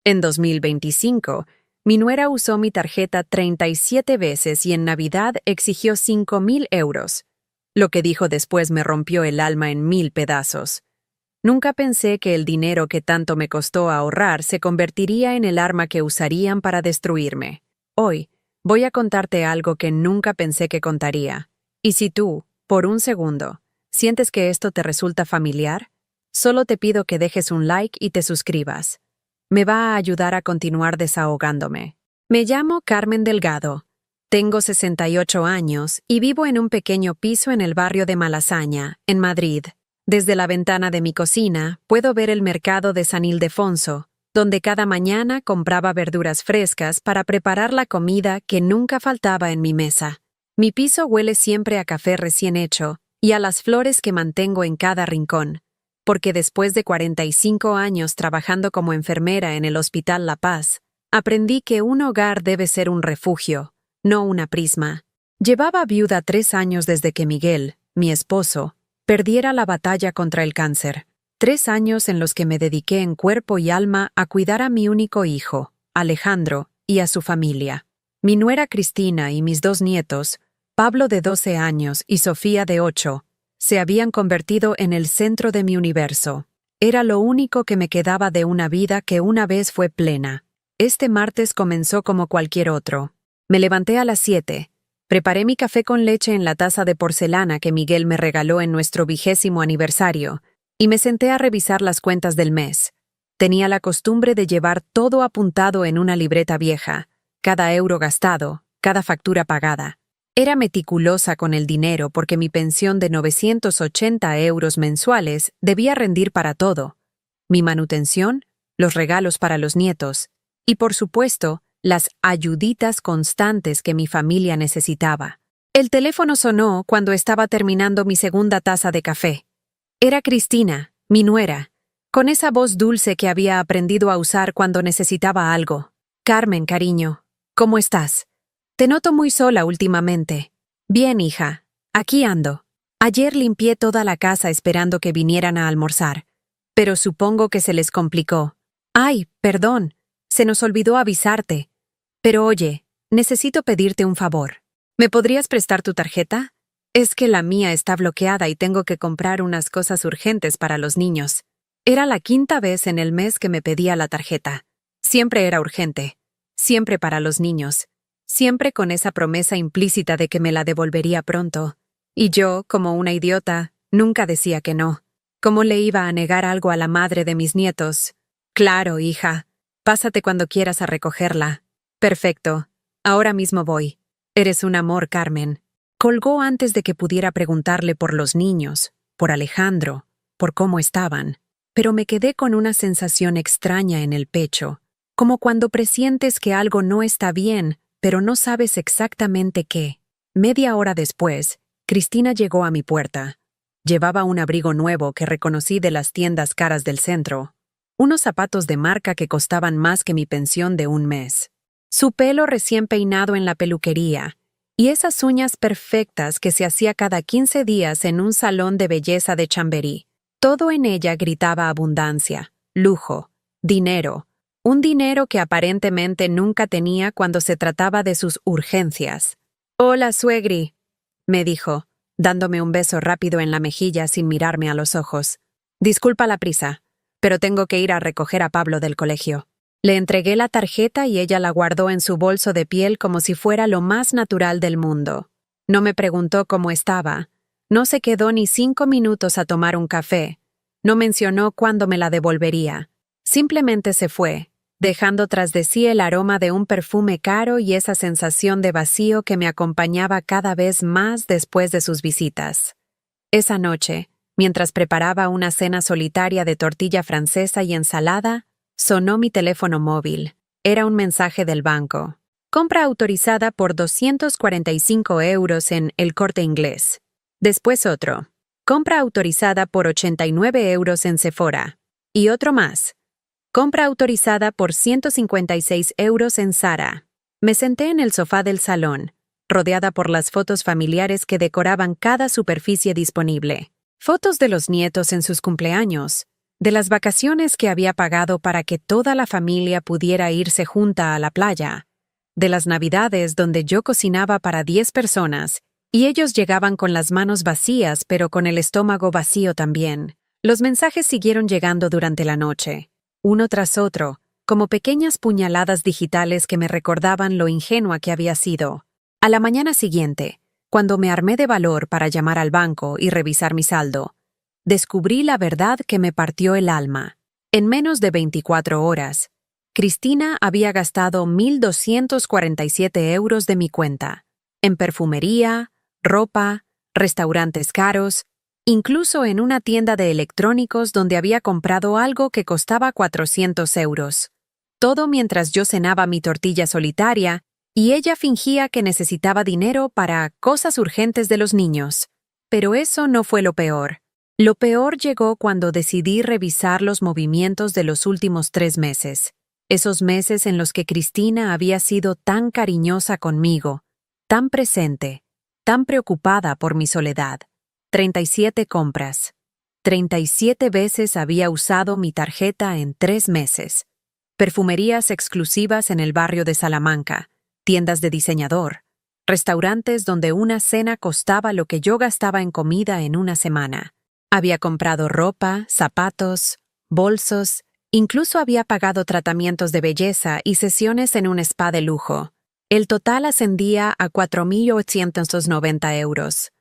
En 2025, mi nuera usó mi tarjeta 37 veces y en Navidad exigió 5.000 euros. Lo que dijo después me rompió el alma en 1.000 pedazos. Nunca pensé que el dinero que tanto me costó ahorrar se convertiría en el arma que usarían para destruirme. Hoy, voy a contarte algo que nunca pensé que contaría. Y si tú, por un segundo, sientes que esto te resulta familiar, solo te pido que dejes un like y te suscribas. Me va a ayudar a continuar desahogándome. Me llamo Carmen Delgado. Tengo 68 años y vivo en un pequeño piso en el barrio de Malasaña, en Madrid. Desde la ventana de mi cocina puedo ver el mercado de San Ildefonso, donde cada mañana compraba verduras frescas para preparar la comida que nunca faltaba en mi mesa. Mi piso huele siempre a café recién hecho y a las flores que mantengo en cada rincón, porque después de 45 años trabajando como enfermera en el Hospital La Paz, aprendí que un hogar debe ser un refugio, no una prisma. Llevaba viuda 3 años desde que Miguel, mi esposo, perdiera la batalla contra el cáncer. 3 años en los que me dediqué en cuerpo y alma a cuidar a mi único hijo, Alejandro, y a su familia. Mi nuera Cristina y mis 2 nietos, Pablo de 12 años y Sofía de 8, se habían convertido en el centro de mi universo. Era lo único que me quedaba de una vida que una vez fue plena. Este martes comenzó como cualquier otro. Me levanté a las 7. Preparé mi café con leche en la taza de porcelana que Miguel me regaló en nuestro 20º aniversario y me senté a revisar las cuentas del mes. Tenía la costumbre de llevar todo apuntado en una libreta vieja, cada euro gastado, cada factura pagada. Era meticulosa con el dinero porque mi pensión de 980 euros mensuales debía rendir para todo: mi manutención, los regalos para los nietos y, por supuesto, las ayuditas constantes que mi familia necesitaba. El teléfono sonó cuando estaba terminando mi segunda taza de café. Era Cristina, mi nuera, con esa voz dulce que había aprendido a usar cuando necesitaba algo. «Carmen, cariño, ¿cómo estás? Te noto muy sola últimamente». «Bien, hija, aquí ando. Ayer limpié toda la casa esperando que vinieran a almorzar, pero supongo que se les complicó. Ay, perdón, se nos olvidó avisarte. Pero oye, necesito pedirte un favor. ¿Me podrías prestar tu tarjeta? Es que la mía está bloqueada y tengo que comprar unas cosas urgentes para los niños». Era la 5ª vez en el mes que me pedía la tarjeta. Siempre era urgente, siempre para los niños, siempre con esa promesa implícita de que me la devolvería pronto. Y yo, como una idiota, nunca decía que no. ¿Cómo le iba a negar algo a la madre de mis nietos? «Claro, hija. Pásate cuando quieras a recogerla». «Perfecto. Ahora mismo voy. Eres un amor, Carmen». Colgó antes de que pudiera preguntarle por los niños, por Alejandro, por cómo estaban. Pero me quedé con una sensación extraña en el pecho, como cuando presientes que algo no está bien, pero no sabes exactamente qué. Media hora después, Cristina llegó a mi puerta. Llevaba un abrigo nuevo que reconocí de las tiendas caras del centro, unos zapatos de marca que costaban más que mi pensión de un mes, su pelo recién peinado en la peluquería y esas uñas perfectas que se hacía cada 15 días en un salón de belleza de Chamberí. Todo en ella gritaba abundancia, lujo, dinero, un dinero que aparentemente nunca tenía cuando se trataba de sus urgencias. «Hola, suegri», me dijo, dándome un beso rápido en la mejilla sin mirarme a los ojos. «Disculpa la prisa, pero tengo que ir a recoger a Pablo del colegio». Le entregué la tarjeta y ella la guardó en su bolso de piel como si fuera lo más natural del mundo. No me preguntó cómo estaba. No se quedó ni 5 minutos a tomar un café. No mencionó cuándo me la devolvería. Simplemente se fue, dejando tras de sí el aroma de un perfume caro y esa sensación de vacío que me acompañaba cada vez más después de sus visitas. Esa noche, mientras preparaba una cena solitaria de tortilla francesa y ensalada, sonó mi teléfono móvil. Era un mensaje del banco. Compra autorizada por 245 euros en El Corte Inglés. Después otro. Compra autorizada por 89 euros en Sephora. Y otro más. Compra autorizada por 156 euros en Zara. Me senté en el sofá del salón, rodeada por las fotos familiares que decoraban cada superficie disponible. Fotos de los nietos en sus cumpleaños, de las vacaciones que había pagado para que toda la familia pudiera irse junta a la playa, de las Navidades donde yo cocinaba para 10 personas y ellos llegaban con las manos vacías pero con el estómago vacío también. Los mensajes siguieron llegando durante la noche, uno tras otro, como pequeñas puñaladas digitales que me recordaban lo ingenua que había sido. A la mañana siguiente, cuando me armé de valor para llamar al banco y revisar mi saldo, descubrí la verdad que me partió el alma. En menos de 24 horas, Cristina había gastado 1.247 euros de mi cuenta, en perfumería, ropa, restaurantes caros, incluso en una tienda de electrónicos donde había comprado algo que costaba 400 euros. Todo mientras yo cenaba mi tortilla solitaria y ella fingía que necesitaba dinero para cosas urgentes de los niños. Pero eso no fue lo peor. Lo peor llegó cuando decidí revisar los movimientos de los últimos 3 meses. Esos meses en los que Cristina había sido tan cariñosa conmigo, tan presente, tan preocupada por mi soledad. 37 compras. 37 veces había usado mi tarjeta en 3 meses. Perfumerías exclusivas en el barrio de Salamanca, tiendas de diseñador, restaurantes donde una cena costaba lo que yo gastaba en comida en una semana. Había comprado ropa, zapatos, bolsos, incluso había pagado tratamientos de belleza y sesiones en un spa de lujo. El total ascendía a 4.890 euros.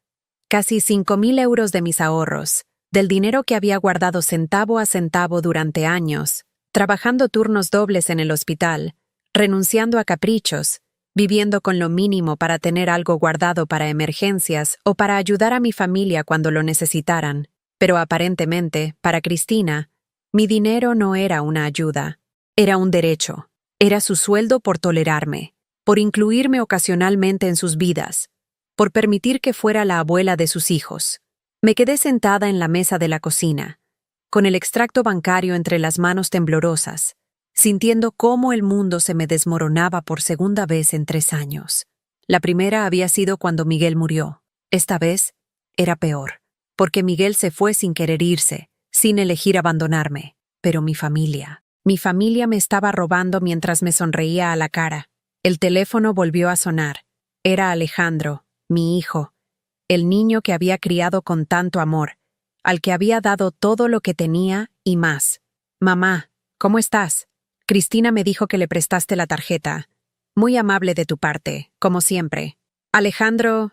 Casi 5.000 euros de mis ahorros, del dinero que había guardado centavo a centavo durante años, trabajando turnos dobles en el hospital, renunciando a caprichos, viviendo con lo mínimo para tener algo guardado para emergencias o para ayudar a mi familia cuando lo necesitaran. Pero aparentemente, para Cristina, mi dinero no era una ayuda, era un derecho. Era su sueldo por tolerarme, por incluirme ocasionalmente en sus vidas, por permitir que fuera la abuela de sus hijos. Me quedé sentada en la mesa de la cocina, con el extracto bancario entre las manos temblorosas, sintiendo cómo el mundo se me desmoronaba por segunda vez en 3 años. La primera había sido cuando Miguel murió. Esta vez era peor, porque Miguel se fue sin querer irse, sin elegir abandonarme. Pero mi familia me estaba robando mientras me sonreía a la cara. El teléfono volvió a sonar. Era Alejandro, mi hijo, el niño que había criado con tanto amor, al que había dado todo lo que tenía y más. Mamá, ¿cómo estás? Cristina me dijo que le prestaste la tarjeta. Muy amable de tu parte, como siempre. Alejandro,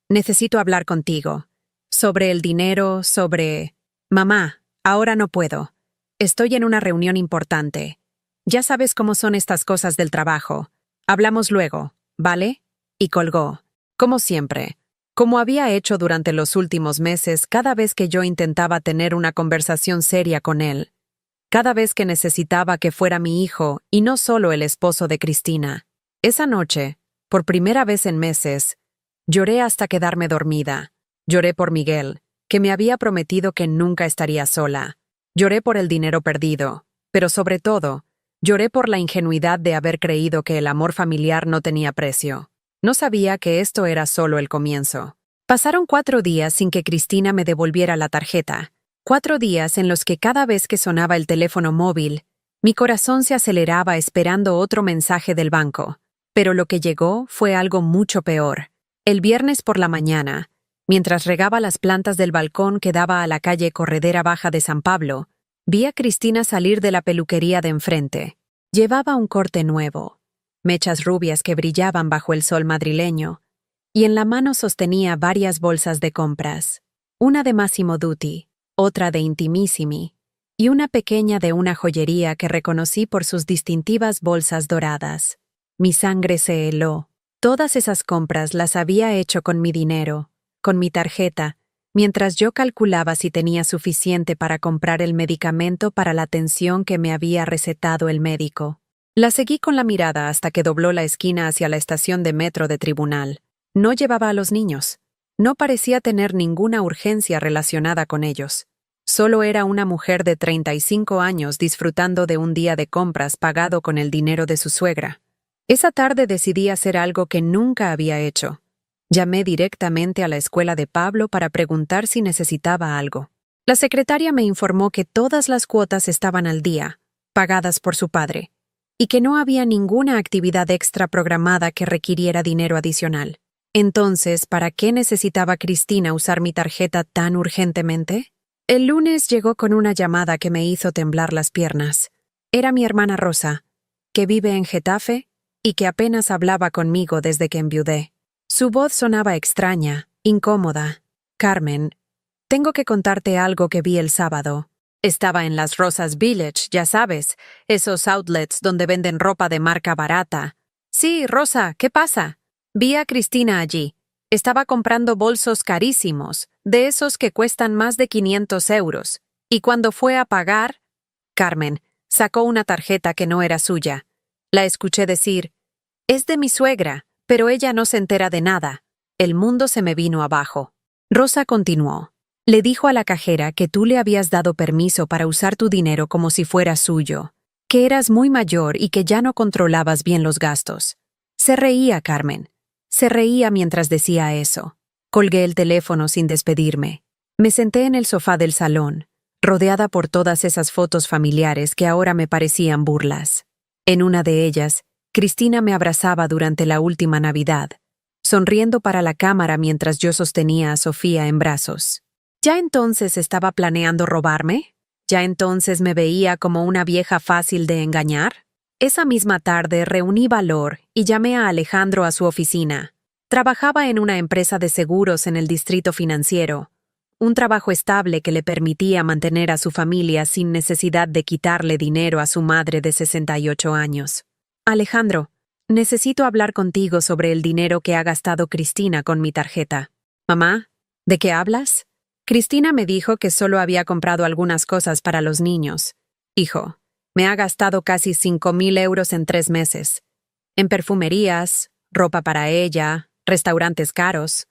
necesito hablar contigo. Sobre el dinero, sobre... Mamá, ahora no puedo. Estoy en una reunión importante. Ya sabes cómo son estas cosas del trabajo. Hablamos luego, ¿vale? Y colgó. Como siempre. Como había hecho durante los últimos meses cada vez que yo intentaba tener una conversación seria con él. Cada vez que necesitaba que fuera mi hijo y no solo el esposo de Cristina. Esa noche, por primera vez en meses, lloré hasta quedarme dormida. Lloré por Miguel, que me había prometido que nunca estaría sola. Lloré por el dinero perdido, pero sobre todo, lloré por la ingenuidad de haber creído que el amor familiar no tenía precio. No sabía que esto era solo el comienzo. Pasaron 4 días sin que Cristina me devolviera la tarjeta. 4 días en los que cada vez que sonaba el teléfono móvil, mi corazón se aceleraba esperando otro mensaje del banco. Pero lo que llegó fue algo mucho peor. El viernes por la mañana, mientras regaba las plantas del balcón que daba a la calle Corredera Baja de San Pablo, vi a Cristina salir de la peluquería de enfrente. Llevaba un corte nuevo, mechas rubias que brillaban bajo el sol madrileño, y en la mano sostenía varias bolsas de compras, una de Massimo Dutti, otra de Intimissimi, y una pequeña de una joyería que reconocí por sus distintivas bolsas doradas. Mi sangre se heló. Todas esas compras las había hecho con mi dinero, con mi tarjeta, mientras yo calculaba si tenía suficiente para comprar el medicamento para la tensión que me había recetado el médico. La seguí con la mirada hasta que dobló la esquina hacia la estación de metro de Tribunal. No llevaba a los niños. No parecía tener ninguna urgencia relacionada con ellos. Solo era una mujer de 35 años disfrutando de un día de compras pagado con el dinero de su suegra. Esa tarde decidí hacer algo que nunca había hecho. Llamé directamente a la escuela de Pablo para preguntar si necesitaba algo. La secretaria me informó que todas las cuotas estaban al día, pagadas por su padre, y que no había ninguna actividad extra programada que requiriera dinero adicional. Entonces, ¿para qué necesitaba Cristina usar mi tarjeta tan urgentemente? El lunes llegó con una llamada que me hizo temblar las piernas. Era mi hermana Rosa, que vive en Getafe y que apenas hablaba conmigo desde que enviudé. Su voz sonaba extraña, incómoda. Carmen, tengo que contarte algo que vi el sábado. Estaba en las Rosas Village, ya sabes, esos outlets donde venden ropa de marca barata. Sí, Rosa, ¿qué pasa? Vi a Cristina allí. Estaba comprando bolsos carísimos, de esos que cuestan más de 500 euros. Y cuando fue a pagar, Carmen sacó una tarjeta que no era suya. La escuché decir, «Es de mi suegra, pero ella no se entera de nada». El mundo se me vino abajo. Rosa continuó. Le dijo a la cajera que tú le habías dado permiso para usar tu dinero como si fuera suyo, que eras muy mayor y que ya no controlabas bien los gastos. Se reía, Carmen. Se reía mientras decía eso. Colgué el teléfono sin despedirme. Me senté en el sofá del salón, rodeada por todas esas fotos familiares que ahora me parecían burlas. En una de ellas, Cristina me abrazaba durante la última Navidad, sonriendo para la cámara mientras yo sostenía a Sofía en brazos. ¿Ya entonces estaba planeando robarme? ¿Ya entonces me veía como una vieja fácil de engañar? Esa misma tarde reuní valor y llamé a Alejandro a su oficina. Trabajaba en una empresa de seguros en el distrito financiero, un trabajo estable que le permitía mantener a su familia sin necesidad de quitarle dinero a su madre de 68 años. Alejandro, necesito hablar contigo sobre el dinero que ha gastado Cristina con mi tarjeta. Mamá, ¿de qué hablas? Cristina me dijo que solo había comprado algunas cosas para los niños. Hijo, me ha gastado casi 5.000 euros en 3 meses. En perfumerías, ropa para ella, restaurantes caros.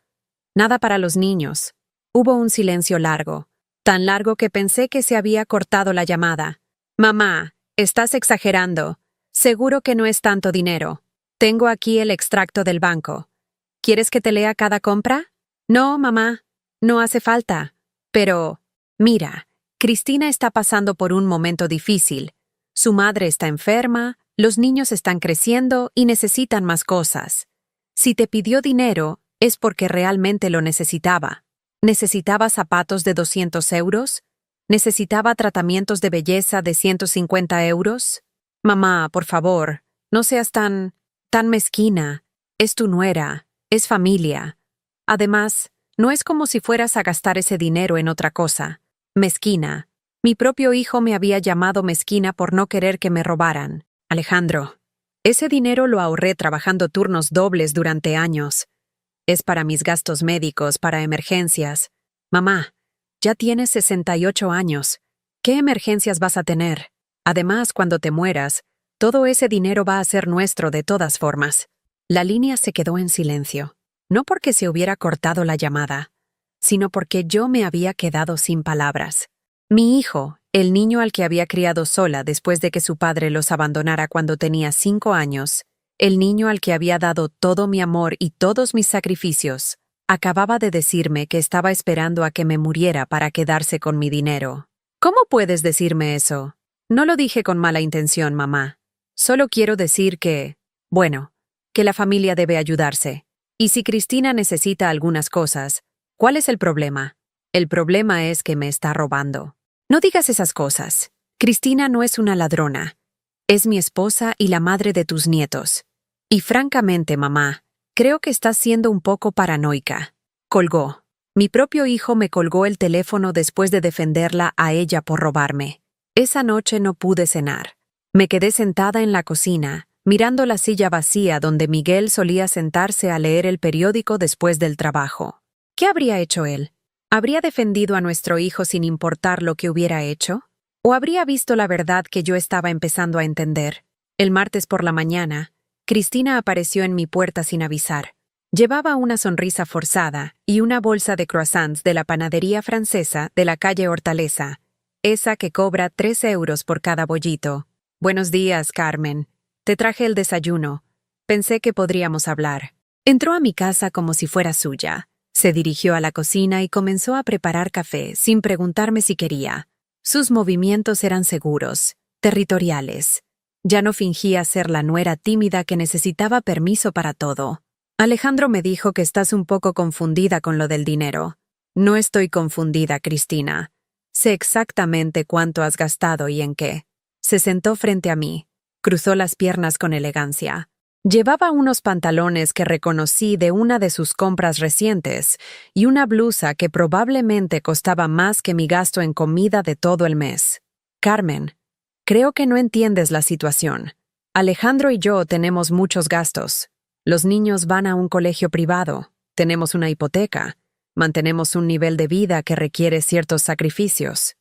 Nada para los niños. Hubo un silencio largo, tan largo que pensé que se había cortado la llamada. Mamá, estás exagerando. Seguro que no es tanto dinero. Tengo aquí el extracto del banco. ¿Quieres que te lea cada compra? No, mamá. No hace falta. Pero, mira, Cristina está pasando por un momento difícil. Su madre está enferma, los niños están creciendo y necesitan más cosas. Si te pidió dinero, es porque realmente lo necesitaba. ¿Necesitaba zapatos de 200 euros? ¿Necesitaba tratamientos de belleza de 150 euros? Mamá, por favor, no seas tan mezquina. Es tu nuera, es familia. Además, no es como si fueras a gastar ese dinero en otra cosa. Mezquina. Mi propio hijo me había llamado mezquina por no querer que me robaran. Alejandro, ese dinero lo ahorré trabajando turnos dobles durante años. Es para mis gastos médicos, para emergencias. Mamá, ya tienes 68 años. ¿Qué emergencias vas a tener? Además, cuando te mueras, todo ese dinero va a ser nuestro de todas formas. La línea se quedó en silencio. No porque se hubiera cortado la llamada, sino porque yo me había quedado sin palabras. Mi hijo, el niño al que había criado sola después de que su padre los abandonara cuando tenía 5 años, el niño al que había dado todo mi amor y todos mis sacrificios, acababa de decirme que estaba esperando a que me muriera para quedarse con mi dinero. ¿Cómo puedes decirme eso? No lo dije con mala intención, mamá. Solo quiero decir que, bueno, que la familia debe ayudarse. Y si Cristina necesita algunas cosas, ¿cuál es el problema? El problema es que me está robando. No digas esas cosas. Cristina no es una ladrona. Es mi esposa y la madre de tus nietos. Y francamente, mamá, creo que estás siendo un poco paranoica. Colgó. Mi propio hijo me colgó el teléfono después de defenderla a ella por robarme. Esa noche no pude cenar. Me quedé sentada en la cocina, mirando la silla vacía donde Miguel solía sentarse a leer el periódico después del trabajo. ¿Qué habría hecho él? ¿Habría defendido a nuestro hijo sin importar lo que hubiera hecho? ¿O habría visto la verdad que yo estaba empezando a entender? El martes por la mañana, Cristina apareció en mi puerta sin avisar. Llevaba una sonrisa forzada y una bolsa de croissants de la panadería francesa de la calle Hortaleza, esa que cobra 3 euros por cada bollito. Buenos días, Carmen. Te traje el desayuno. Pensé que podríamos hablar. Entró a mi casa como si fuera suya, Se dirigió a la cocina y comenzó a preparar café sin preguntarme si quería. Sus movimientos eran seguros, territoriales. Ya no fingía ser la nuera tímida que necesitaba permiso para todo. Alejandro me dijo que estás un poco confundida con lo del dinero. No estoy confundida, Cristina. Sé exactamente cuánto has gastado y en qué. Se sentó frente a mí. Cruzó las piernas con elegancia. Llevaba unos pantalones que reconocí de una de sus compras recientes y una blusa que probablemente costaba más que mi gasto en comida de todo el mes. Carmen, creo que no entiendes la situación. Alejandro y yo tenemos muchos gastos. Los niños van a un colegio privado, tenemos una hipoteca, mantenemos un nivel de vida que requiere ciertos sacrificios.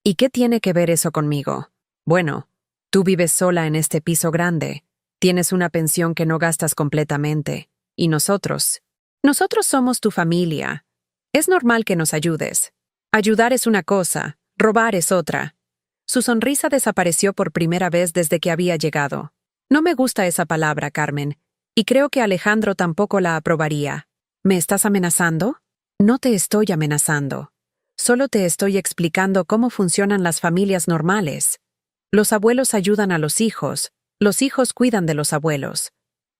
¿Y qué tiene que ver eso conmigo? Bueno, tú vives sola en este piso grande. Tienes una pensión que no gastas completamente. ¿Y nosotros? Nosotros somos tu familia. Es normal que nos ayudes. Ayudar es una cosa, robar es otra. Su sonrisa desapareció por primera vez desde que había llegado. No me gusta esa palabra, Carmen, y creo que Alejandro tampoco la aprobaría. ¿Me estás amenazando? No te estoy amenazando. Solo te estoy explicando cómo funcionan las familias normales. Los abuelos ayudan a los hijos cuidan de los abuelos.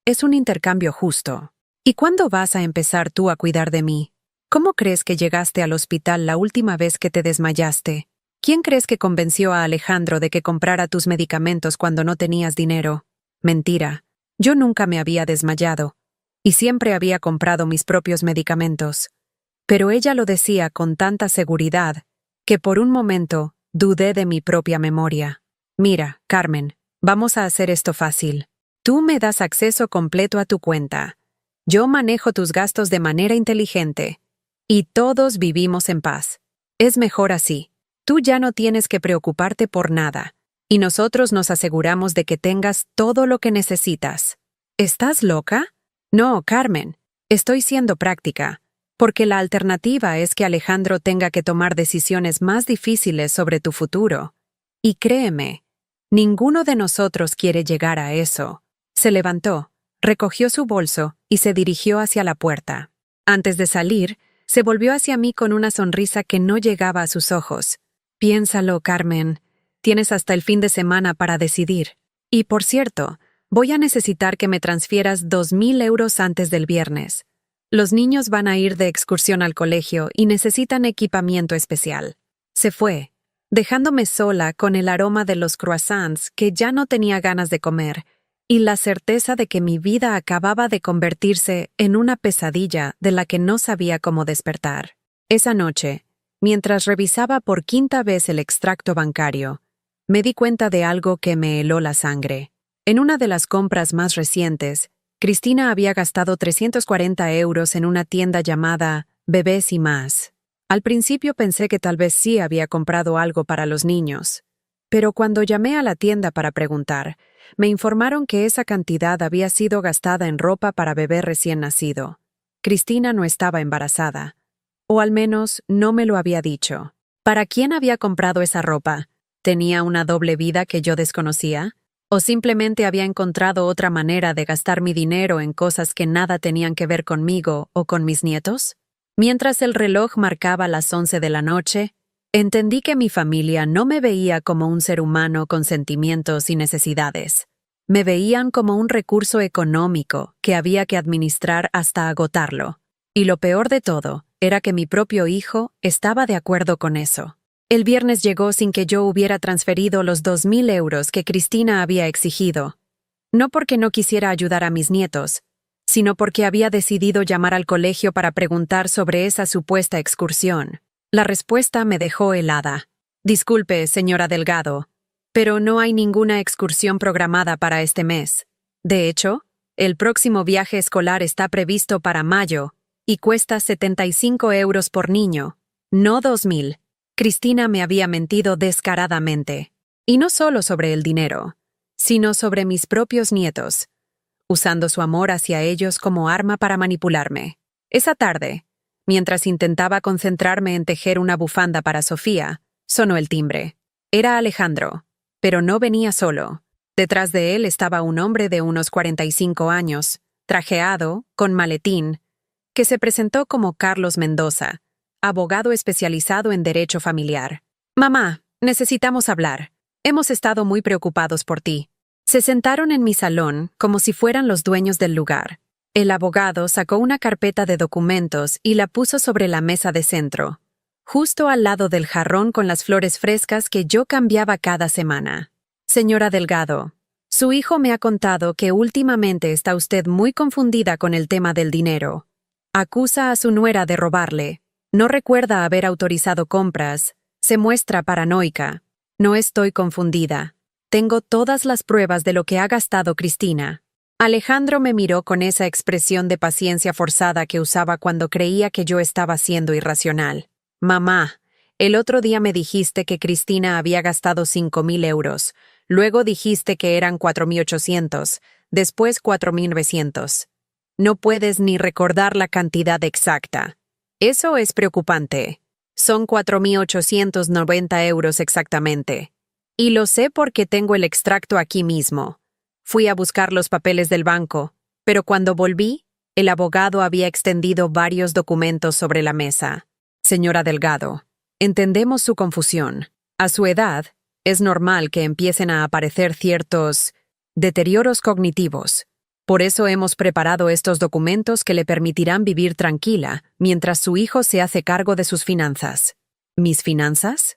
Es un intercambio justo. ¿Y cuándo vas a empezar tú a cuidar de mí? ¿Cómo crees que llegaste al hospital la última vez que te desmayaste? ¿Quién crees que convenció a Alejandro de que comprara tus medicamentos cuando no tenías dinero? Mentira. Yo nunca me había desmayado. Y siempre había comprado mis propios medicamentos. Pero ella lo decía con tanta seguridad que por un momento dudé de mi propia memoria. Mira, Carmen, vamos a hacer esto fácil. Tú me das acceso completo a tu cuenta. Yo manejo tus gastos de manera inteligente. Y todos vivimos en paz. Es mejor así. Tú ya no tienes que preocuparte por nada. Y nosotros nos aseguramos de que tengas todo lo que necesitas. ¿Estás loca? No, Carmen. Estoy siendo práctica. Porque la alternativa es que Alejandro tenga que tomar decisiones más difíciles sobre tu futuro. Y créeme, ninguno de nosotros quiere llegar a eso. Se levantó, recogió su bolso y se dirigió hacia la puerta. Antes de salir, se volvió hacia mí con una sonrisa que no llegaba a sus ojos. Piénsalo, Carmen. Tienes hasta el fin de semana para decidir. Y, por cierto, voy a necesitar que me transfieras 2,000 euros antes del viernes. Los niños van a ir de excursión al colegio y necesitan equipamiento especial. Se fue, dejándome sola con el aroma de los croissants que ya no tenía ganas de comer y la certeza de que mi vida acababa de convertirse en una pesadilla de la que no sabía cómo despertar. Esa noche, mientras revisaba por quinta vez el extracto bancario, me di cuenta de algo que me heló la sangre. En una de las compras más recientes, Cristina había gastado 340 euros en una tienda llamada Bebés y Más. Al principio pensé que tal vez sí había comprado algo para los niños, pero cuando llamé a la tienda para preguntar, me informaron que esa cantidad había sido gastada en ropa para bebé recién nacido. Cristina no estaba embarazada, o al menos no me lo había dicho. ¿Para quién había comprado esa ropa? ¿Tenía una doble vida que yo desconocía? ¿O simplemente había encontrado otra manera de gastar mi dinero en cosas que nada tenían que ver conmigo o con mis nietos? Mientras el reloj marcaba las 11 de la noche, entendí que mi familia no me veía como un ser humano con sentimientos y necesidades. Me veían como un recurso económico que había que administrar hasta agotarlo. Y lo peor de todo era que mi propio hijo estaba de acuerdo con eso. El viernes llegó sin que yo hubiera transferido los 2,000 euros que Cristina había exigido. No porque no quisiera ayudar a mis nietos, sino porque había decidido llamar al colegio para preguntar sobre esa supuesta excursión. La respuesta me dejó helada. Disculpe, señora Delgado, pero no hay ninguna excursión programada para este mes. De hecho, el próximo viaje escolar está previsto para mayo y cuesta 75 euros por niño, no 2,000. Cristina me había mentido descaradamente. Y no solo sobre el dinero, sino sobre mis propios nietos, usando su amor hacia ellos como arma para manipularme. Esa tarde, mientras intentaba concentrarme en tejer una bufanda para Sofía, sonó el timbre. Era Alejandro, pero no venía solo. Detrás de él estaba un hombre de unos 45 años, trajeado, con maletín, que se presentó como Carlos Mendoza, abogado especializado en derecho familiar. Mamá, necesitamos hablar. Hemos estado muy preocupados por ti. Se sentaron en mi salón como si fueran los dueños del lugar. El abogado sacó una carpeta de documentos y la puso sobre la mesa de centro, justo al lado del jarrón con las flores frescas que yo cambiaba cada semana. Señora Delgado, su hijo me ha contado que últimamente está usted muy confundida con el tema del dinero. Acusa a su nuera de robarle. No recuerda haber autorizado compras. Se muestra paranoica. No estoy confundida. Tengo todas las pruebas de lo que ha gastado Cristina. Alejandro me miró con esa expresión de paciencia forzada que usaba cuando creía que yo estaba siendo irracional. Mamá, el otro día me dijiste que Cristina había gastado 5.000 euros. Luego dijiste que eran 4.800, después 4.900. No puedes ni recordar la cantidad exacta. Eso es preocupante. Son 4.890 euros exactamente. Y lo sé porque tengo el extracto aquí mismo. Fui a buscar los papeles del banco, pero cuando volví, el abogado había extendido varios documentos sobre la mesa. Señora Delgado, entendemos su confusión. A su edad, es normal que empiecen a aparecer ciertos deterioros cognitivos. Por eso hemos preparado estos documentos que le permitirán vivir tranquila mientras su hijo se hace cargo de sus finanzas. ¿Mis finanzas?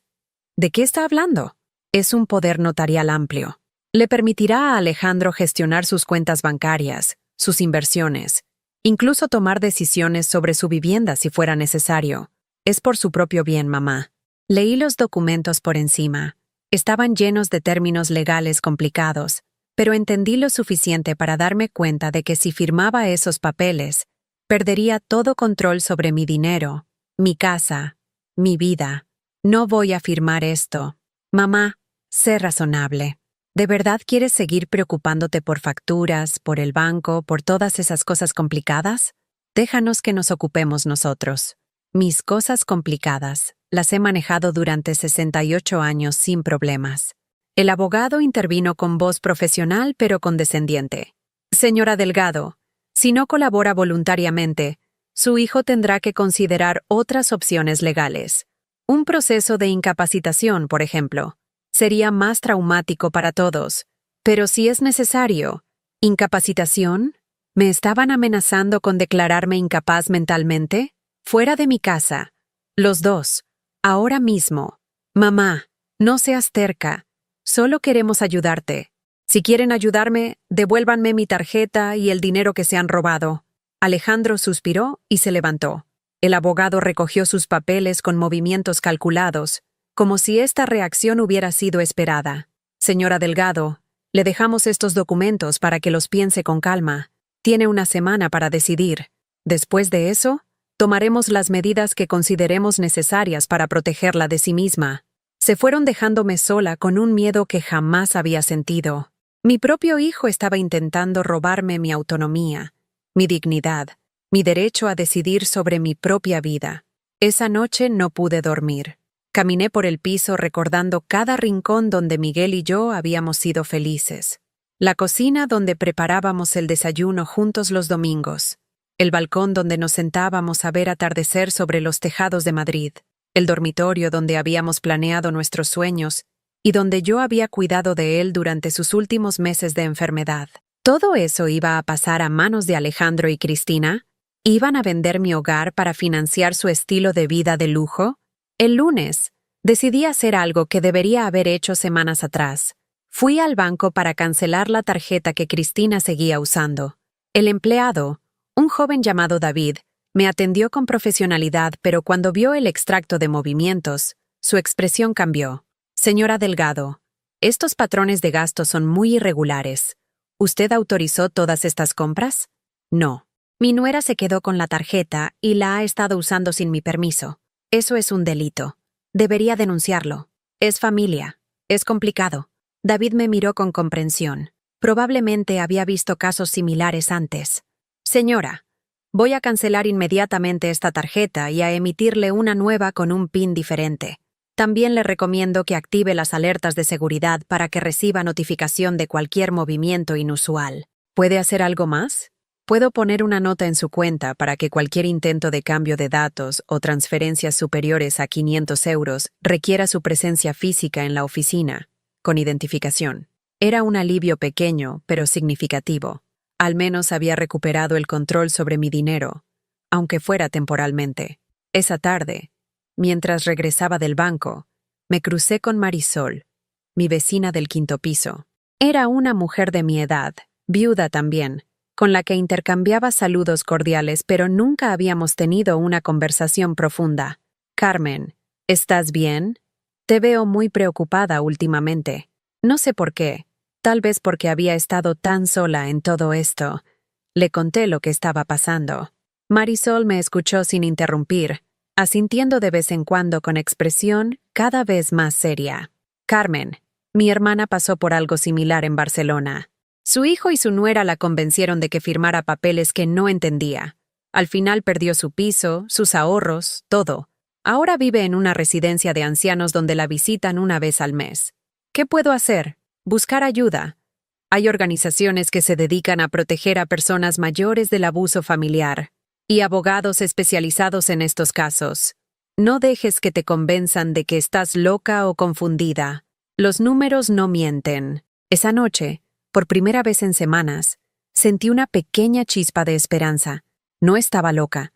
¿De qué está hablando? Es un poder notarial amplio. Le permitirá a Alejandro gestionar sus cuentas bancarias, sus inversiones, incluso tomar decisiones sobre su vivienda si fuera necesario. Es por su propio bien, mamá. Leí los documentos por encima. Estaban llenos de términos legales complicados, pero entendí lo suficiente para darme cuenta de que si firmaba esos papeles, perdería todo control sobre mi dinero, mi casa, mi vida. No voy a firmar esto. Mamá, sé razonable. ¿De verdad quieres seguir preocupándote por facturas, por el banco, por todas esas cosas complicadas? Déjanos que nos ocupemos nosotros. Mis cosas complicadas las he manejado durante 68 años sin problemas. El abogado intervino con voz profesional pero condescendiente. Señora Delgado, si no colabora voluntariamente, su hijo tendrá que considerar otras opciones legales. Un proceso de incapacitación, por ejemplo, sería más traumático para todos. Pero si es necesario, ¿incapacitación? ¿Me estaban amenazando con declararme incapaz mentalmente? Fuera de mi casa. Los dos. Ahora mismo. Mamá, no seas terca. Solo queremos ayudarte. Si quieren ayudarme, devuélvanme mi tarjeta y el dinero que se han robado. Alejandro suspiró y se levantó. El abogado recogió sus papeles con movimientos calculados, como si esta reacción hubiera sido esperada. Señora Delgado, le dejamos estos documentos para que los piense con calma. Tiene una semana para decidir. Después de eso, tomaremos las medidas que consideremos necesarias para protegerla de sí misma. Se fueron dejándome sola con un miedo que jamás había sentido. Mi propio hijo estaba intentando robarme mi autonomía, mi dignidad, mi derecho a decidir sobre mi propia vida. Esa noche no pude dormir. Caminé por el piso recordando cada rincón donde Miguel y yo habíamos sido felices. La cocina donde preparábamos el desayuno juntos los domingos. El balcón donde nos sentábamos a ver atardecer sobre los tejados de Madrid. El dormitorio donde habíamos planeado nuestros sueños y donde yo había cuidado de él durante sus últimos meses de enfermedad. ¿Todo eso iba a pasar a manos de Alejandro y Cristina? ¿Iban a vender mi hogar para financiar su estilo de vida de lujo? El lunes, decidí hacer algo que debería haber hecho semanas atrás. Fui al banco para cancelar la tarjeta que Cristina seguía usando. El empleado, un joven llamado David, me atendió con profesionalidad, pero cuando vio el extracto de movimientos, su expresión cambió. Señora Delgado, estos patrones de gasto son muy irregulares. ¿Usted autorizó todas estas compras? No. Mi nuera se quedó con la tarjeta y la ha estado usando sin mi permiso. Eso es un delito. Debería denunciarlo. Es familia. Es complicado. David me miró con comprensión. Probablemente había visto casos similares antes. Señora, voy a cancelar inmediatamente esta tarjeta y a emitirle una nueva con un PIN diferente. También le recomiendo que active las alertas de seguridad para que reciba notificación de cualquier movimiento inusual. ¿Puede hacer algo más? Puedo poner una nota en su cuenta para que cualquier intento de cambio de datos o transferencias superiores a 500 euros requiera su presencia física en la oficina, con identificación. Era un alivio pequeño, pero significativo. Al menos había recuperado el control sobre mi dinero, aunque fuera temporalmente. Esa tarde, mientras regresaba del banco, me crucé con Marisol, mi vecina del quinto piso. Era una mujer de mi edad, viuda también, con la que intercambiaba saludos cordiales, pero nunca habíamos tenido una conversación profunda. Carmen, ¿estás bien? Te veo muy preocupada últimamente. No sé por qué, tal vez porque había estado tan sola en todo esto. Le conté lo que estaba pasando. Marisol me escuchó sin interrumpir, asintiendo de vez en cuando con expresión cada vez más seria. Carmen, mi hermana pasó por algo similar en Barcelona. Su hijo y su nuera la convencieron de que firmara papeles que no entendía. Al final perdió su piso, sus ahorros, todo. Ahora vive en una residencia de ancianos donde la visitan una vez al mes. ¿Qué puedo hacer? Buscar ayuda. Hay organizaciones que se dedican a proteger a personas mayores del abuso familiar y abogados especializados en estos casos. No dejes que te convenzan de que estás loca o confundida. Los números no mienten. Esa noche, por primera vez en semanas, sentí una pequeña chispa de esperanza. No estaba loca,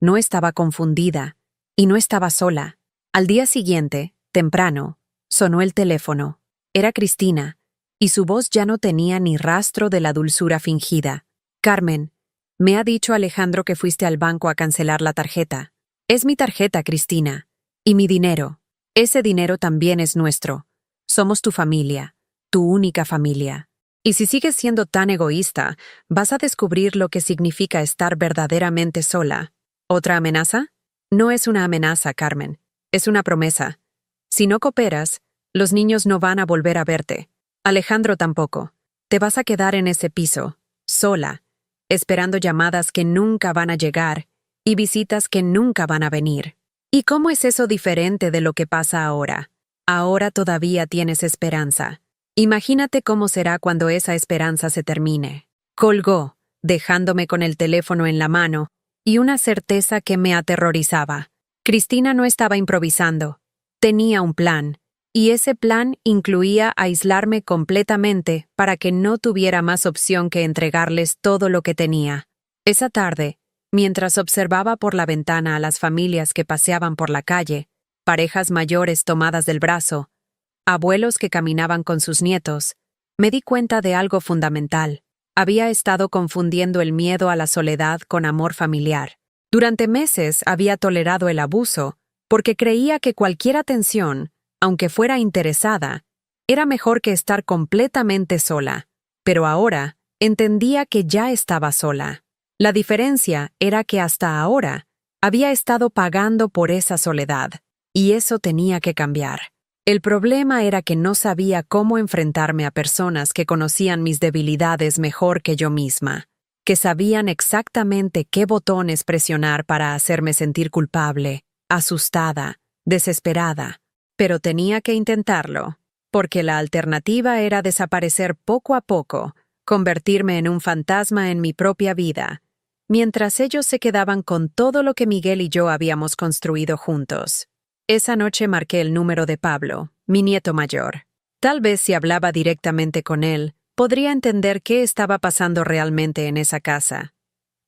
no estaba confundida y no estaba sola. Al día siguiente, temprano, sonó el teléfono. Era Cristina, y su voz ya no tenía ni rastro de la dulzura fingida. Carmen, me ha dicho Alejandro que fuiste al banco a cancelar la tarjeta. Es mi tarjeta, Cristina, y mi dinero. Ese dinero también es nuestro. Somos tu familia, tu única familia. Y si sigues siendo tan egoísta, vas a descubrir lo que significa estar verdaderamente sola. ¿Otra amenaza? No es una amenaza, Carmen. Es una promesa. Si no cooperas, los niños no van a volver a verte. Alejandro tampoco. Te vas a quedar en ese piso, sola, esperando llamadas que nunca van a llegar y visitas que nunca van a venir. ¿Y cómo es eso diferente de lo que pasa ahora? Ahora todavía tienes esperanza. Imagínate cómo será cuando esa esperanza se termine. Colgó, dejándome con el teléfono en la mano y una certeza que me aterrorizaba. Cristina no estaba improvisando. Tenía un plan, y ese plan incluía aislarme completamente para que no tuviera más opción que entregarles todo lo que tenía. Esa tarde, mientras observaba por la ventana a las familias que paseaban por la calle, parejas mayores tomadas del brazo, abuelos que caminaban con sus nietos, me di cuenta de algo fundamental. Había estado confundiendo el miedo a la soledad con amor familiar. Durante meses había tolerado el abuso porque creía que cualquier atención, aunque fuera interesada, era mejor que estar completamente sola. Pero ahora entendía que ya estaba sola. La diferencia era que hasta ahora había estado pagando por esa soledad, y eso tenía que cambiar. El problema era que no sabía cómo enfrentarme a personas que conocían mis debilidades mejor que yo misma, que sabían exactamente qué botones presionar para hacerme sentir culpable, asustada, desesperada. Pero tenía que intentarlo, porque la alternativa era desaparecer poco a poco, convertirme en un fantasma en mi propia vida, mientras ellos se quedaban con todo lo que Miguel y yo habíamos construido juntos. Esa noche marqué el número de Pablo, mi nieto mayor. Tal vez si hablaba directamente con él, podría entender qué estaba pasando realmente en esa casa.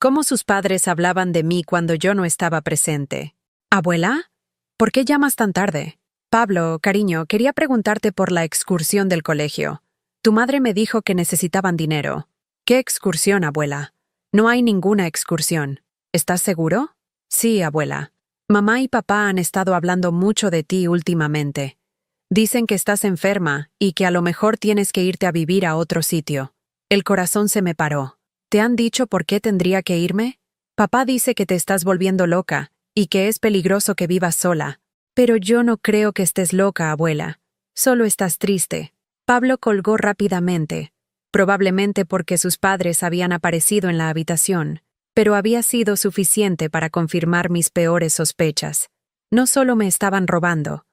Cómo sus padres hablaban de mí cuando yo no estaba presente. ¿Abuela? ¿Por qué llamas tan tarde? Pablo, cariño, quería preguntarte por la excursión del colegio. Tu madre me dijo que necesitaban dinero. ¿Qué excursión, abuela? No hay ninguna excursión. ¿Estás seguro? Sí, abuela. Mamá y papá han estado hablando mucho de ti últimamente. Dicen que estás enferma y que a lo mejor tienes que irte a vivir a otro sitio. El corazón se me paró. ¿Te han dicho por qué tendría que irme? Papá dice que te estás volviendo loca y que es peligroso que vivas sola. Pero yo no creo que estés loca, abuela. Solo estás triste. Pablo colgó rápidamente, probablemente porque sus padres habían aparecido en la habitación, pero había sido suficiente para confirmar mis peores sospechas. No solo me estaban robando,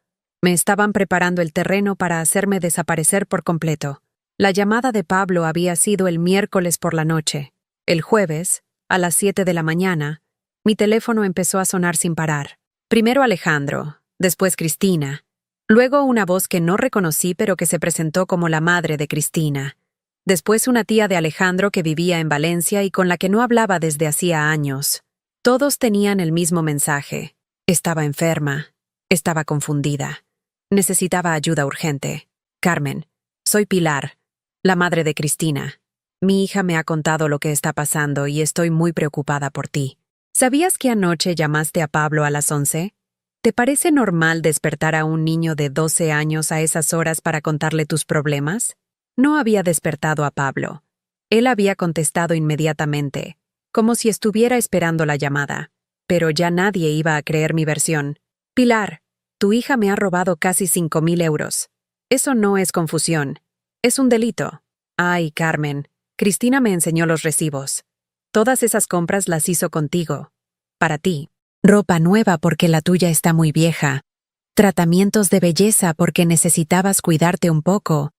me estaban preparando el terreno para hacerme desaparecer por completo. La llamada de Pablo había sido el miércoles por la noche. El jueves, a las 7 de la mañana, mi teléfono empezó a sonar sin parar. Primero Alejandro, después Cristina. Luego una voz que no reconocí pero que se presentó como la madre de Cristina. Después una tía de Alejandro que vivía en Valencia y con la que no hablaba desde hacía años. Todos tenían el mismo mensaje. Estaba enferma. Estaba confundida. Necesitaba ayuda urgente. Carmen, soy Pilar, la madre de Cristina. Mi hija me ha contado lo que está pasando y estoy muy preocupada por ti. ¿Sabías que anoche llamaste a Pablo a las 11? ¿Te parece normal despertar a un niño de 12 años a esas horas para contarle tus problemas? No había despertado a Pablo. Él había contestado inmediatamente, como si estuviera esperando la llamada. Pero ya nadie iba a creer mi versión. Pilar, tu hija me ha robado casi 5.000 euros. Eso no es confusión. Es un delito. Ay, Carmen, Cristina me enseñó los recibos. Todas esas compras las hizo contigo. Para ti. Ropa nueva porque la tuya está muy vieja. Tratamientos de belleza porque necesitabas cuidarte un poco.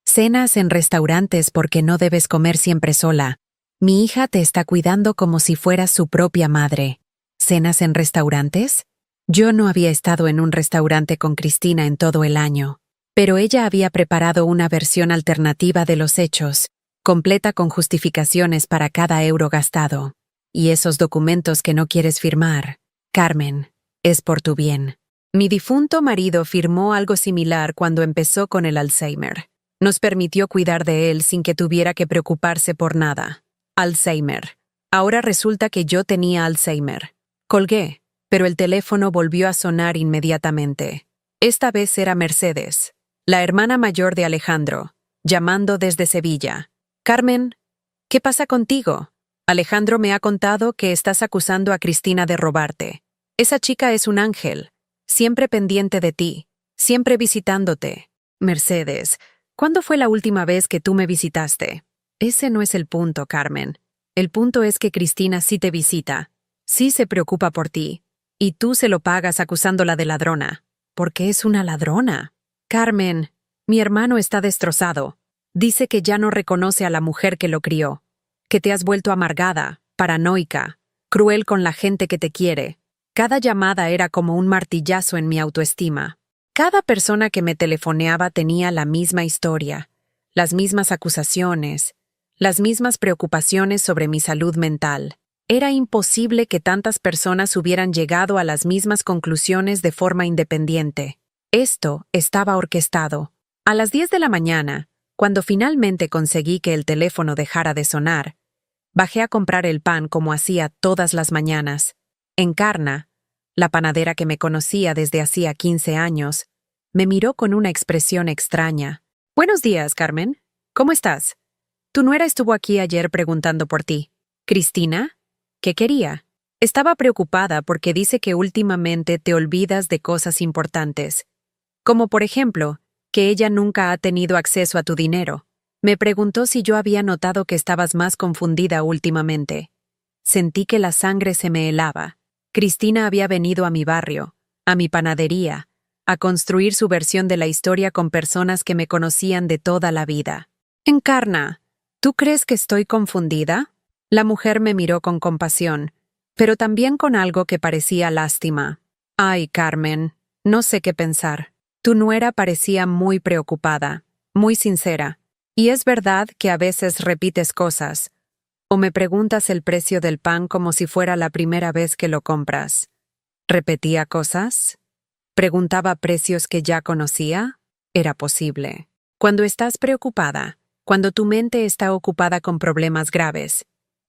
Cenas en restaurantes porque no debes comer siempre sola. Mi hija te está cuidando como si fueras su propia madre. ¿Cenas en restaurantes? Yo no había estado en un restaurante con Cristina en todo el año, pero ella había preparado una versión alternativa de los hechos, completa con justificaciones para cada euro gastado. Y esos documentos que no quieres firmar, Carmen, es por tu bien. Mi difunto marido firmó algo similar cuando empezó con el Alzheimer. Nos permitió cuidar de él sin que tuviera que preocuparse por nada. Alzheimer. Ahora resulta que yo tenía Alzheimer. Colgué, pero el teléfono volvió a sonar inmediatamente. Esta vez era Mercedes, la hermana mayor de Alejandro, llamando desde Sevilla. Carmen, ¿qué pasa contigo? Alejandro me ha contado que estás acusando a Cristina de robarte. Esa chica es un ángel, siempre pendiente de ti, siempre visitándote. Mercedes, ¿cuándo fue la última vez que tú me visitaste? Ese no es el punto, Carmen. El punto es que Cristina sí te visita, sí se preocupa por ti, y tú se lo pagas acusándola de ladrona. Porque es una ladrona. Carmen, mi hermano está destrozado. Dice que ya no reconoce a la mujer que lo crió, que te has vuelto amargada, paranoica, cruel con la gente que te quiere. Cada llamada era como un martillazo en mi autoestima. Cada persona que me telefoneaba tenía la misma historia, las mismas acusaciones, las mismas preocupaciones sobre mi salud mental. Era imposible que tantas personas hubieran llegado a las mismas conclusiones de forma independiente. Esto estaba orquestado. A las 10 de la mañana, cuando finalmente conseguí que el teléfono dejara de sonar, bajé a comprar el pan como hacía todas las mañanas. Encarna, la panadera que me conocía desde hacía 15 años, me miró con una expresión extraña. «Buenos días, Carmen. ¿Cómo estás? Tu nuera estuvo aquí ayer preguntando por ti. ¿Cristina? ¿Qué quería?» Estaba preocupada porque dice que últimamente te olvidas de cosas importantes, como por ejemplo, que ella nunca ha tenido acceso a tu dinero. Me preguntó si yo había notado que estabas más confundida últimamente. Sentí que la sangre se me helaba. Cristina había venido a mi barrio, a mi panadería, a construir su versión de la historia con personas que me conocían de toda la vida. Encarna, ¿tú crees que estoy confundida? La mujer me miró con compasión, pero también con algo que parecía lástima. Ay, Carmen, no sé qué pensar. Tu nuera parecía muy preocupada, muy sincera. Y es verdad que a veces repites cosas, o me preguntas el precio del pan como si fuera la primera vez que lo compras. ¿Repetía cosas? ¿Preguntaba precios que ya conocía? Era posible. Cuando estás preocupada, cuando tu mente está ocupada con problemas graves,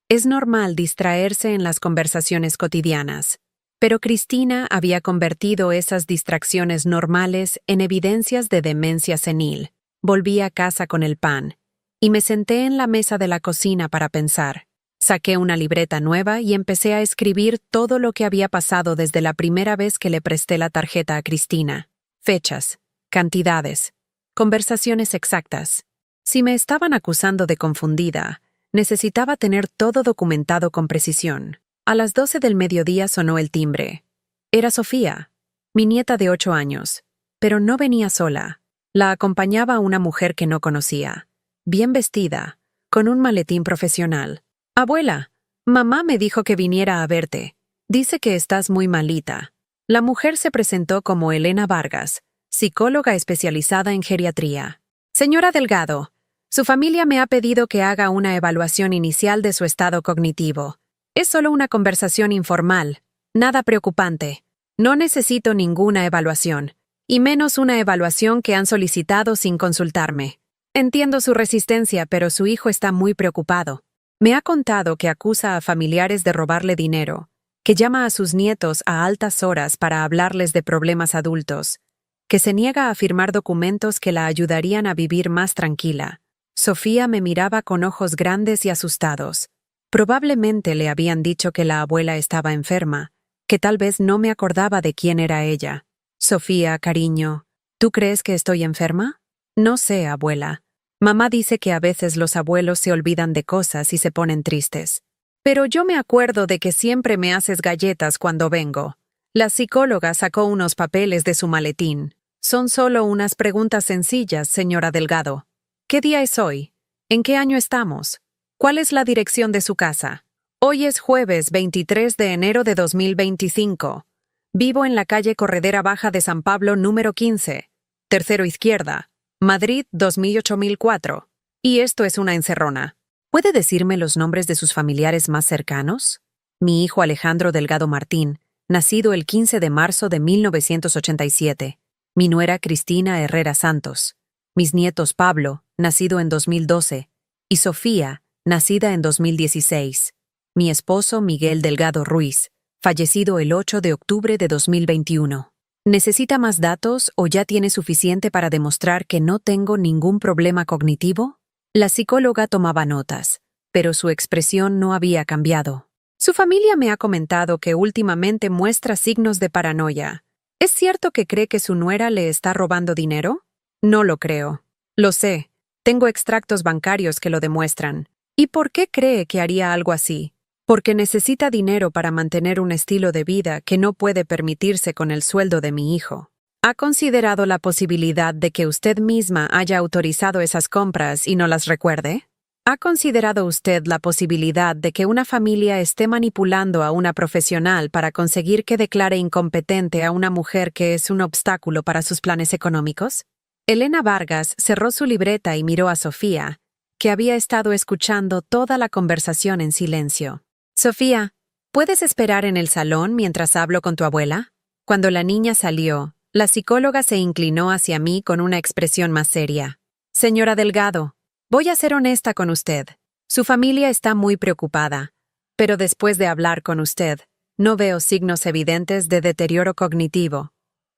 es normal distraerse en las conversaciones cotidianas. Pero Cristina había convertido esas distracciones normales en evidencias de demencia senil. Volví a casa con el pan, y me senté en la mesa de la cocina para pensar. Saqué una libreta nueva y empecé a escribir todo lo que había pasado desde la primera vez que le presté la tarjeta a Cristina. Fechas, cantidades, conversaciones exactas. Si me estaban acusando de confundida, necesitaba tener todo documentado con precisión. A las 12 del mediodía sonó el timbre. Era Sofía, mi nieta de 8 años, pero no venía sola. La acompañaba una mujer que no conocía, bien vestida, con un maletín profesional. Abuela, mamá me dijo que viniera a verte. Dice que estás muy malita. La mujer se presentó como Elena Vargas, psicóloga especializada en geriatría. Señora Delgado, su familia me ha pedido que haga una evaluación inicial de su estado cognitivo. Es solo una conversación informal, nada preocupante. No necesito ninguna evaluación, y menos una evaluación que han solicitado sin consultarme. Entiendo su resistencia, pero su hijo está muy preocupado. Me ha contado que acusa a familiares de robarle dinero, que llama a sus nietos a altas horas para hablarles de problemas adultos, que se niega a firmar documentos que la ayudarían a vivir más tranquila. Sofía me miraba con ojos grandes y asustados. Probablemente le habían dicho que la abuela estaba enferma, que tal vez no me acordaba de quién era ella. Sofía, cariño, ¿tú crees que estoy enferma? No sé, abuela. Mamá dice que a veces los abuelos se olvidan de cosas y se ponen tristes. Pero yo me acuerdo de que siempre me haces galletas cuando vengo. La psicóloga sacó unos papeles de su maletín. Son solo unas preguntas sencillas, señora Delgado. ¿Qué día es hoy? ¿En qué año estamos? ¿Cuál es la dirección de su casa? Hoy es jueves 23 de enero de 2025. Vivo en la calle Corredera Baja de San Pablo número 15, tercero izquierda, Madrid 2004. Y esto es una encerrona. ¿Puede decirme los nombres de sus familiares más cercanos? Mi hijo Alejandro Delgado Martín, nacido el 15 de marzo de 1987. Mi nuera Cristina Herrera Santos. Mis nietos Pablo, nacido en 2012, y Sofía, nacida en 2016. Mi esposo Miguel Delgado Ruiz, fallecido el 8 de octubre de 2021. ¿Necesita más datos o ya tiene suficiente para demostrar que no tengo ningún problema cognitivo? La psicóloga tomaba notas, pero su expresión no había cambiado. Su familia me ha comentado que últimamente muestra signos de paranoia. ¿Es cierto que cree que su nuera le está robando dinero? No lo creo. Lo sé. Tengo extractos bancarios que lo demuestran. ¿Y por qué cree que haría algo así? Porque necesita dinero para mantener un estilo de vida que no puede permitirse con el sueldo de mi hijo. ¿Ha considerado la posibilidad de que usted misma haya autorizado esas compras y no las recuerde? ¿Ha considerado usted la posibilidad de que una familia esté manipulando a una profesional para conseguir que declare incompetente a una mujer que es un obstáculo para sus planes económicos? Elena Vargas cerró su libreta y miró a Sofía, que había estado escuchando toda la conversación en silencio. Sofía, ¿puedes esperar en el salón mientras hablo con tu abuela? Cuando la niña salió, la psicóloga se inclinó hacia mí con una expresión más seria. Señora Delgado, voy a ser honesta con usted. Su familia está muy preocupada, pero después de hablar con usted, no veo signos evidentes de deterioro cognitivo.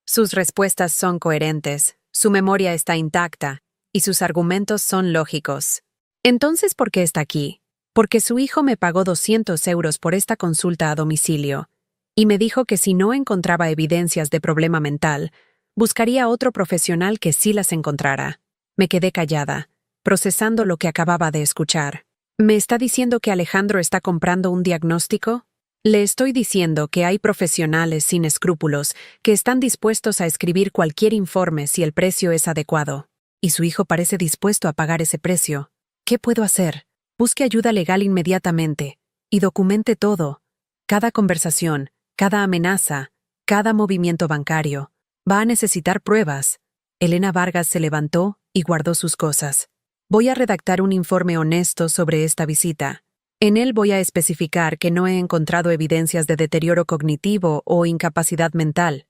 Sus respuestas son coherentes, su memoria está intacta, y sus argumentos son lógicos. Entonces, ¿por qué está aquí? Porque su hijo me pagó 200 euros por esta consulta a domicilio, y me dijo que si no encontraba evidencias de problema mental, buscaría otro profesional que sí las encontrara. Me quedé callada, procesando lo que acababa de escuchar. ¿Me está diciendo que Alejandro está comprando un diagnóstico? Le estoy diciendo que hay profesionales sin escrúpulos que están dispuestos a escribir cualquier informe si el precio es adecuado. Y su hijo parece dispuesto a pagar ese precio. ¿Qué puedo hacer? Busque ayuda legal inmediatamente y documente todo. Cada conversación, cada amenaza, cada movimiento bancario. Va a necesitar pruebas. Elena Vargas se levantó y guardó sus cosas. Voy a redactar un informe honesto sobre esta visita. En él voy a especificar que no he encontrado evidencias de deterioro cognitivo o incapacidad mental,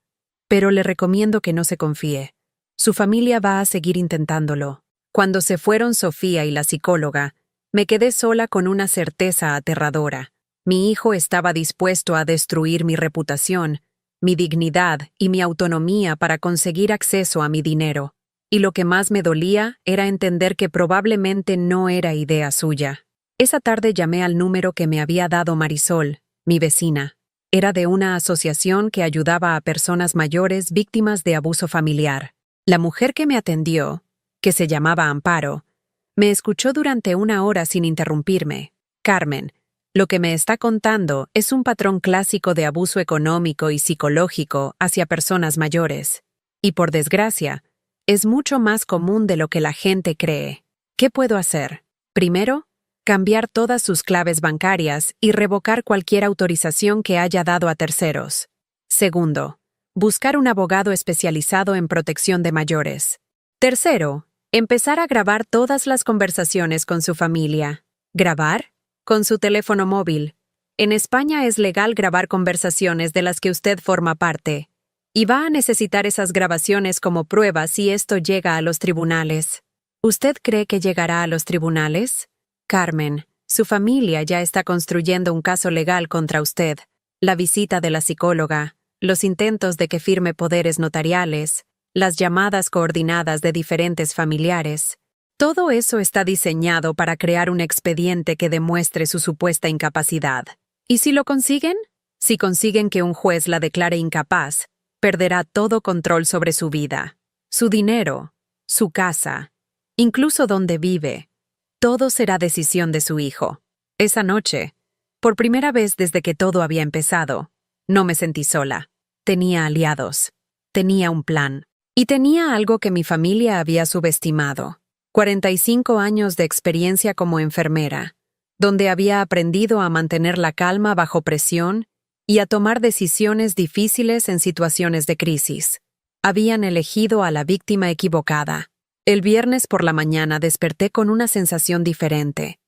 pero le recomiendo que no se confíe. Su familia va a seguir intentándolo. Cuando se fueron Sofía y la psicóloga, me quedé sola con una certeza aterradora. Mi hijo estaba dispuesto a destruir mi reputación, mi dignidad y mi autonomía para conseguir acceso a mi dinero. Y lo que más me dolía era entender que probablemente no era idea suya. Esa tarde llamé al número que me había dado Marisol, mi vecina. Era de una asociación que ayudaba a personas mayores víctimas de abuso familiar. La mujer que me atendió, que se llamaba Amparo, me escuchó durante 1 hora sin interrumpirme. Carmen, lo que me está contando es un patrón clásico de abuso económico y psicológico hacia personas mayores. Y por desgracia, es mucho más común de lo que la gente cree. ¿Qué puedo hacer? Primero, cambiar todas sus claves bancarias y revocar cualquier autorización que haya dado a terceros. Segundo, buscar un abogado especializado en protección de mayores. Tercero, empezar a grabar todas las conversaciones con su familia. ¿Grabar? Con su teléfono móvil. En España es legal grabar conversaciones de las que usted forma parte, y va a necesitar esas grabaciones como prueba si esto llega a los tribunales. ¿Usted cree que llegará a los tribunales? Carmen, su familia ya está construyendo un caso legal contra usted. La visita de la psicóloga, los intentos de que firme poderes notariales, las llamadas coordinadas de diferentes familiares. Todo eso está diseñado para crear un expediente que demuestre su supuesta incapacidad. ¿Y si lo consiguen? Si consiguen que un juez la declare incapaz, perderá todo control sobre su vida, su dinero, su casa, incluso donde vive. Todo será decisión de su hijo. Esa noche, por primera vez desde que todo había empezado, no me sentí sola. Tenía aliados. Tenía un plan. Y tenía algo que mi familia había subestimado. 45 años de experiencia como enfermera, donde había aprendido a mantener la calma bajo presión y a tomar decisiones difíciles en situaciones de crisis. Habían elegido a la víctima equivocada. El viernes por la mañana desperté con una sensación diferente.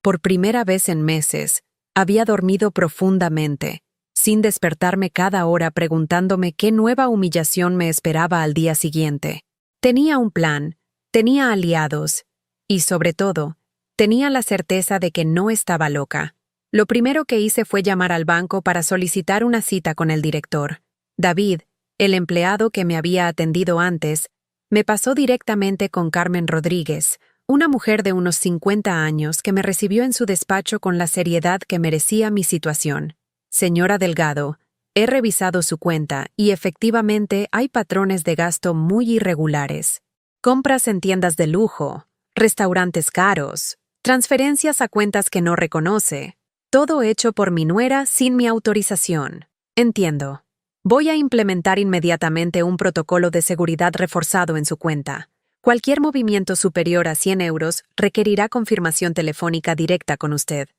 Por primera vez en meses, había dormido profundamente, sin despertarme cada hora preguntándome qué nueva humillación me esperaba al día siguiente. Tenía un plan, tenía aliados, y sobre todo, tenía la certeza de que no estaba loca. Lo primero que hice fue llamar al banco para solicitar una cita con el director. David, el empleado que me había atendido antes, me pasó directamente con Carmen Rodríguez, una mujer de unos 50 años que me recibió en su despacho con la seriedad que merecía mi situación. Señora Delgado, he revisado su cuenta y efectivamente hay patrones de gasto muy irregulares. Compras en tiendas de lujo, restaurantes caros, transferencias a cuentas que no reconoce. Todo hecho por mi nuera sin mi autorización. Entiendo. Voy a implementar inmediatamente un protocolo de seguridad reforzado en su cuenta. Cualquier movimiento superior a 100 euros requerirá confirmación telefónica directa con usted.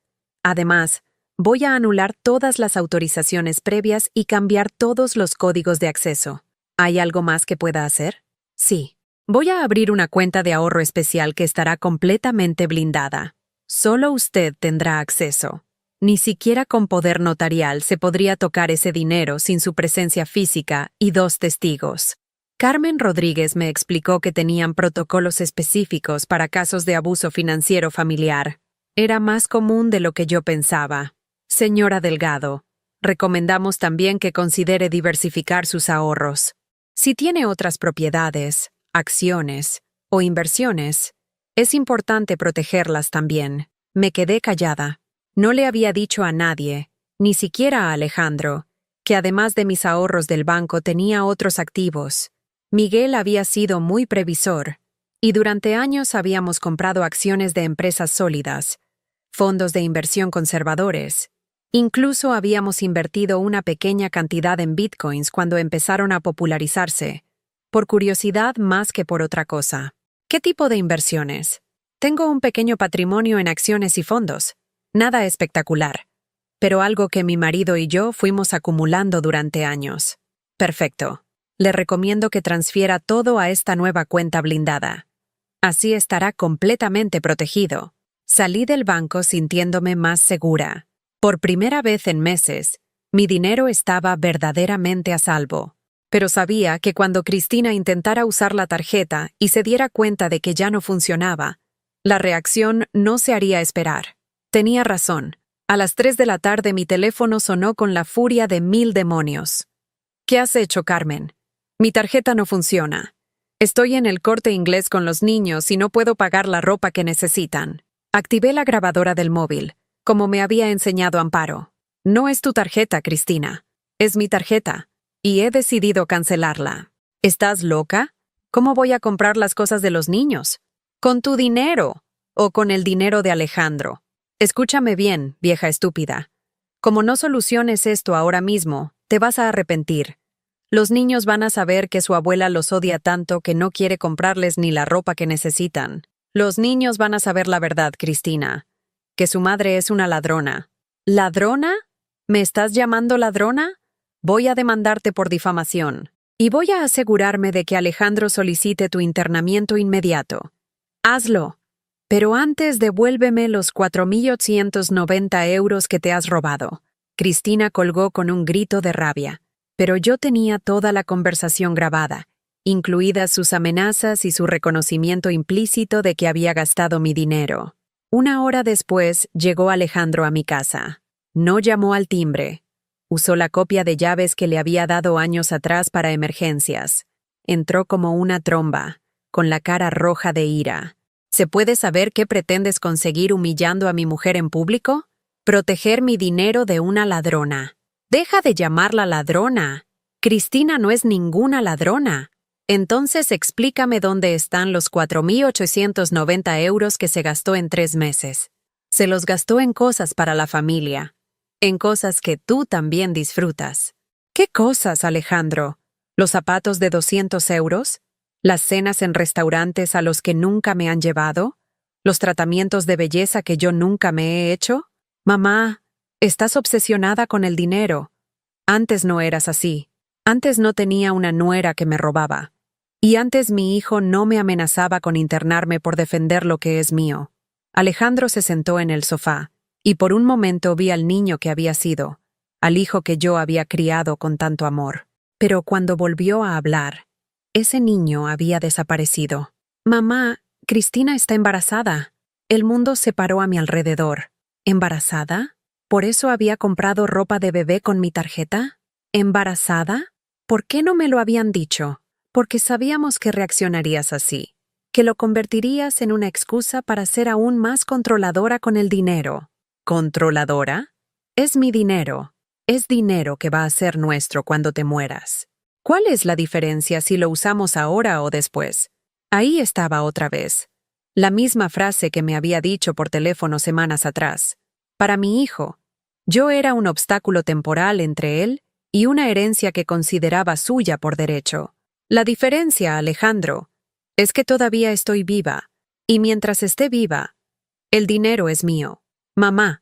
Además, voy a anular todas las autorizaciones previas y cambiar todos los códigos de acceso. ¿Hay algo más que pueda hacer? Sí. Voy a abrir una cuenta de ahorro especial que estará completamente blindada. Solo usted tendrá acceso. Ni siquiera con poder notarial se podría tocar ese dinero sin su presencia física y 2 testigos. Carmen Rodríguez me explicó que tenían protocolos específicos para casos de abuso financiero familiar. Era más común de lo que yo pensaba. Señora Delgado, recomendamos también que considere diversificar sus ahorros. Si tiene otras propiedades, acciones o inversiones, es importante protegerlas también. Me quedé callada. No le había dicho a nadie, ni siquiera a Alejandro, que además de mis ahorros del banco tenía otros activos. Miguel había sido muy previsor, y durante años habíamos comprado acciones de empresas sólidas, fondos de inversión conservadores. Incluso habíamos invertido una pequeña cantidad en bitcoins cuando empezaron a popularizarse, por curiosidad más que por otra cosa. ¿Qué tipo de inversiones? Tengo un pequeño patrimonio en acciones y fondos. Nada espectacular, pero algo que mi marido y yo fuimos acumulando durante años. Perfecto. Le recomiendo que transfiera todo a esta nueva cuenta blindada. Así estará completamente protegido. Salí del banco sintiéndome más segura. Por primera vez en meses, mi dinero estaba verdaderamente a salvo. Pero sabía que cuando Cristina intentara usar la tarjeta y se diera cuenta de que ya no funcionaba, la reacción no se haría esperar. Tenía razón. A las 3 de la tarde mi teléfono sonó con la furia de 1000 demonios. ¿Qué has hecho, Carmen? Mi tarjeta no funciona. Estoy en el Corte Inglés con los niños y no puedo pagar la ropa que necesitan. Activé la grabadora del móvil, como me había enseñado Amparo. No es tu tarjeta, Cristina. Es mi tarjeta. Y he decidido cancelarla. ¿Estás loca? ¿Cómo voy a comprar las cosas de los niños? ¿Con tu dinero? ¿O con el dinero de Alejandro? Escúchame bien, vieja estúpida. Como no soluciones esto ahora mismo, te vas a arrepentir. Los niños van a saber que su abuela los odia tanto que no quiere comprarles ni la ropa que necesitan. Los niños van a saber la verdad, Cristina. que su madre es una ladrona. ¿Ladrona? ¿Me estás llamando ladrona? Voy a demandarte por difamación. Y voy a asegurarme de que Alejandro solicite tu internamiento inmediato. Hazlo. Pero antes devuélveme los 4.890 euros que te has robado. Cristina colgó con un grito de rabia. Pero yo tenía toda la conversación grabada, incluidas sus amenazas y su reconocimiento implícito de que había gastado mi dinero. 1 hora después llegó Alejandro a mi casa. No llamó al timbre. Usó la copia de llaves que le había dado años atrás para emergencias. Entró como una tromba, con la cara roja de ira. ¿Se puede saber qué pretendes conseguir humillando a mi mujer en público? Proteger mi dinero de una ladrona. Deja de llamarla ladrona. Cristina no es ninguna ladrona. Entonces explícame dónde están los 4.890 euros que se gastó en 3 meses. Se los gastó en cosas para la familia. En cosas que tú también disfrutas. ¿Qué cosas, Alejandro? ¿Los zapatos de 200 euros? ¿Las cenas en restaurantes a los que nunca me han llevado? ¿Los tratamientos de belleza que yo nunca me he hecho? Mamá, estás obsesionada con el dinero. Antes no eras así. Antes no tenía una nuera que me robaba. Y antes mi hijo no me amenazaba con internarme por defender lo que es mío. Alejandro se sentó en el sofá, y por un momento vi al niño que había sido, al hijo que yo había criado con tanto amor. Pero cuando volvió a hablar, ese niño había desaparecido. Mamá, Cristina está embarazada. El mundo se paró a mi alrededor. ¿Embarazada? ¿Por eso había comprado ropa de bebé con mi tarjeta? ¿Embarazada? ¿Por qué no me lo habían dicho? Porque sabíamos que reaccionarías así, que lo convertirías en una excusa para ser aún más controladora con el dinero. ¿Controladora? Es mi dinero. Es dinero que va a ser nuestro cuando te mueras. ¿Cuál es la diferencia si lo usamos ahora o después? Ahí estaba otra vez. La misma frase que me había dicho por teléfono semanas atrás. Para mi hijo, yo era un obstáculo temporal entre él y una herencia que consideraba suya por derecho. La diferencia, Alejandro, es que todavía estoy viva, y mientras esté viva, el dinero es mío. Mamá,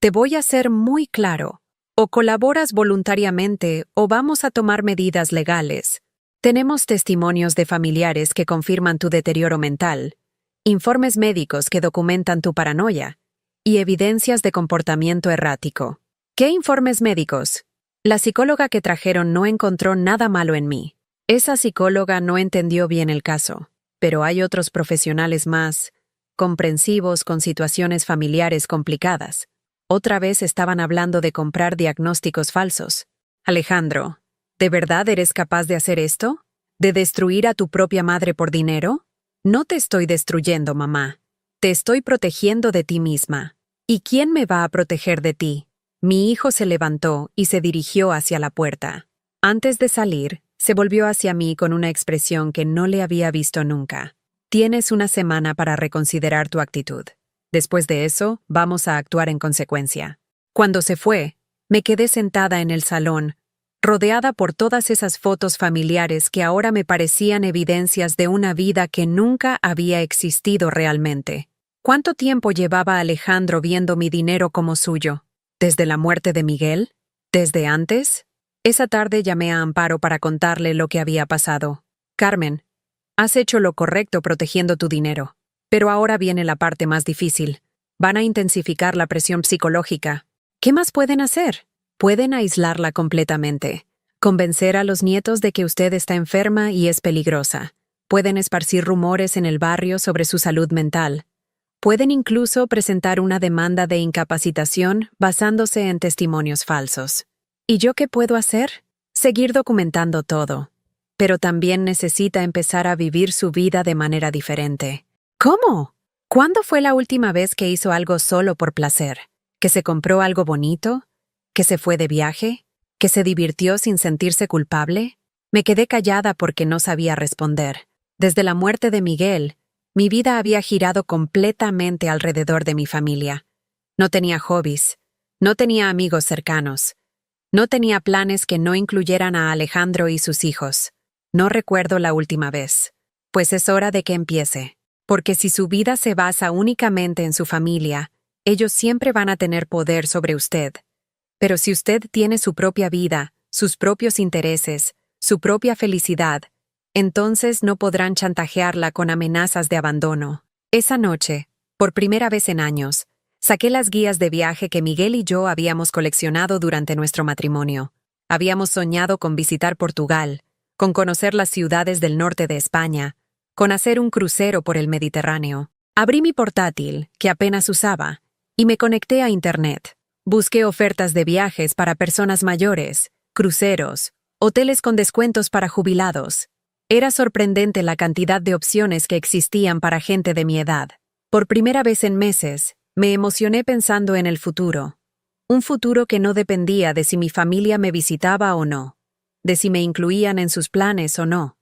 te voy a ser muy claro. O colaboras voluntariamente o vamos a tomar medidas legales. Tenemos testimonios de familiares que confirman tu deterioro mental, informes médicos que documentan tu paranoia y evidencias de comportamiento errático. ¿Qué informes médicos? La psicóloga que trajeron no encontró nada malo en mí. Esa psicóloga no entendió bien el caso, pero hay otros profesionales más comprensivos con situaciones familiares complicadas. Otra vez estaban hablando de comprar diagnósticos falsos. Alejandro, ¿de verdad eres capaz de hacer esto? ¿De destruir a tu propia madre por dinero? No te estoy destruyendo, mamá. Te estoy protegiendo de ti misma. ¿Y quién me va a proteger de ti? Mi hijo se levantó y se dirigió hacia la puerta. Antes de salir, se volvió hacia mí con una expresión que no le había visto nunca. Tienes una semana para reconsiderar tu actitud. Después de eso, vamos a actuar en consecuencia. Cuando se fue, me quedé sentada en el salón, rodeada por todas esas fotos familiares que ahora me parecían evidencias de una vida que nunca había existido realmente. ¿Cuánto tiempo llevaba Alejandro viendo mi dinero como suyo? ¿Desde la muerte de Miguel? ¿Desde antes? Esa tarde llamé a Amparo para contarle lo que había pasado. Carmen, has hecho lo correcto protegiendo tu dinero. Pero ahora viene la parte más difícil. Van a intensificar la presión psicológica. ¿Qué más pueden hacer? Pueden aislarla completamente. Convencer a los nietos de que usted está enferma y es peligrosa. Pueden esparcir rumores en el barrio sobre su salud mental. Pueden incluso presentar una demanda de incapacitación basándose en testimonios falsos. ¿Y yo qué puedo hacer? Seguir documentando todo. Pero también necesita empezar a vivir su vida de manera diferente. ¿Cómo? ¿Cuándo fue la última vez que hizo algo solo por placer? ¿Que se compró algo bonito? ¿Que se fue de viaje? ¿Que se divirtió sin sentirse culpable? Me quedé callada porque no sabía responder. Desde la muerte de Miguel, mi vida había girado completamente alrededor de mi familia. No tenía hobbies, no tenía amigos cercanos, no tenía planes que no incluyeran a Alejandro y sus hijos. No recuerdo la última vez. Pues es hora de que empiece. Porque si su vida se basa únicamente en su familia, Ellos siempre van a tener poder sobre usted. Pero si usted tiene su propia vida, sus propios intereses, su propia felicidad, entonces no podrán chantajearla con amenazas de abandono. Esa noche, por primera vez en años, saqué las guías de viaje que Miguel y yo habíamos coleccionado durante nuestro matrimonio. Habíamos soñado con visitar Portugal, con conocer las ciudades del norte de España, con hacer un crucero por el Mediterráneo. Abrí mi portátil, que apenas usaba, y me conecté a Internet. Busqué ofertas de viajes para personas mayores, cruceros, hoteles con descuentos para jubilados. Era sorprendente la cantidad de opciones que existían para gente de mi edad. Por primera vez en meses, me emocioné pensando en el futuro. Un futuro que no dependía de si mi familia me visitaba o no, de si me incluían en sus planes o no,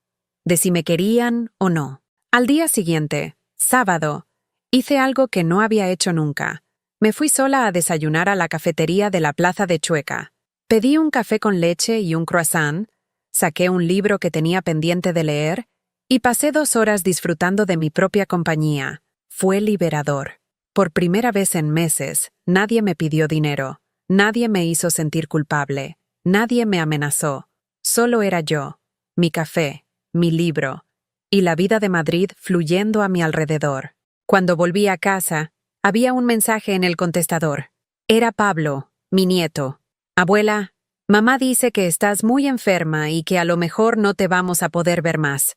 de si me querían o no. Al día siguiente, sábado, hice algo que no había hecho nunca. Me fui sola a desayunar a la cafetería de la Plaza de Chueca. Pedí un café con leche y un croissant, saqué un libro que tenía pendiente de leer y pasé 2 horas disfrutando de mi propia compañía. Fue liberador. Por primera vez en meses, nadie me pidió dinero, nadie me hizo sentir culpable, nadie me amenazó. Solo era yo, mi café, mi libro, y la vida de Madrid fluyendo a mi alrededor. Cuando volví a casa, había un mensaje en el contestador. Era Pablo, mi nieto. Abuela, mamá dice que estás muy enferma y que a lo mejor no te vamos a poder ver más.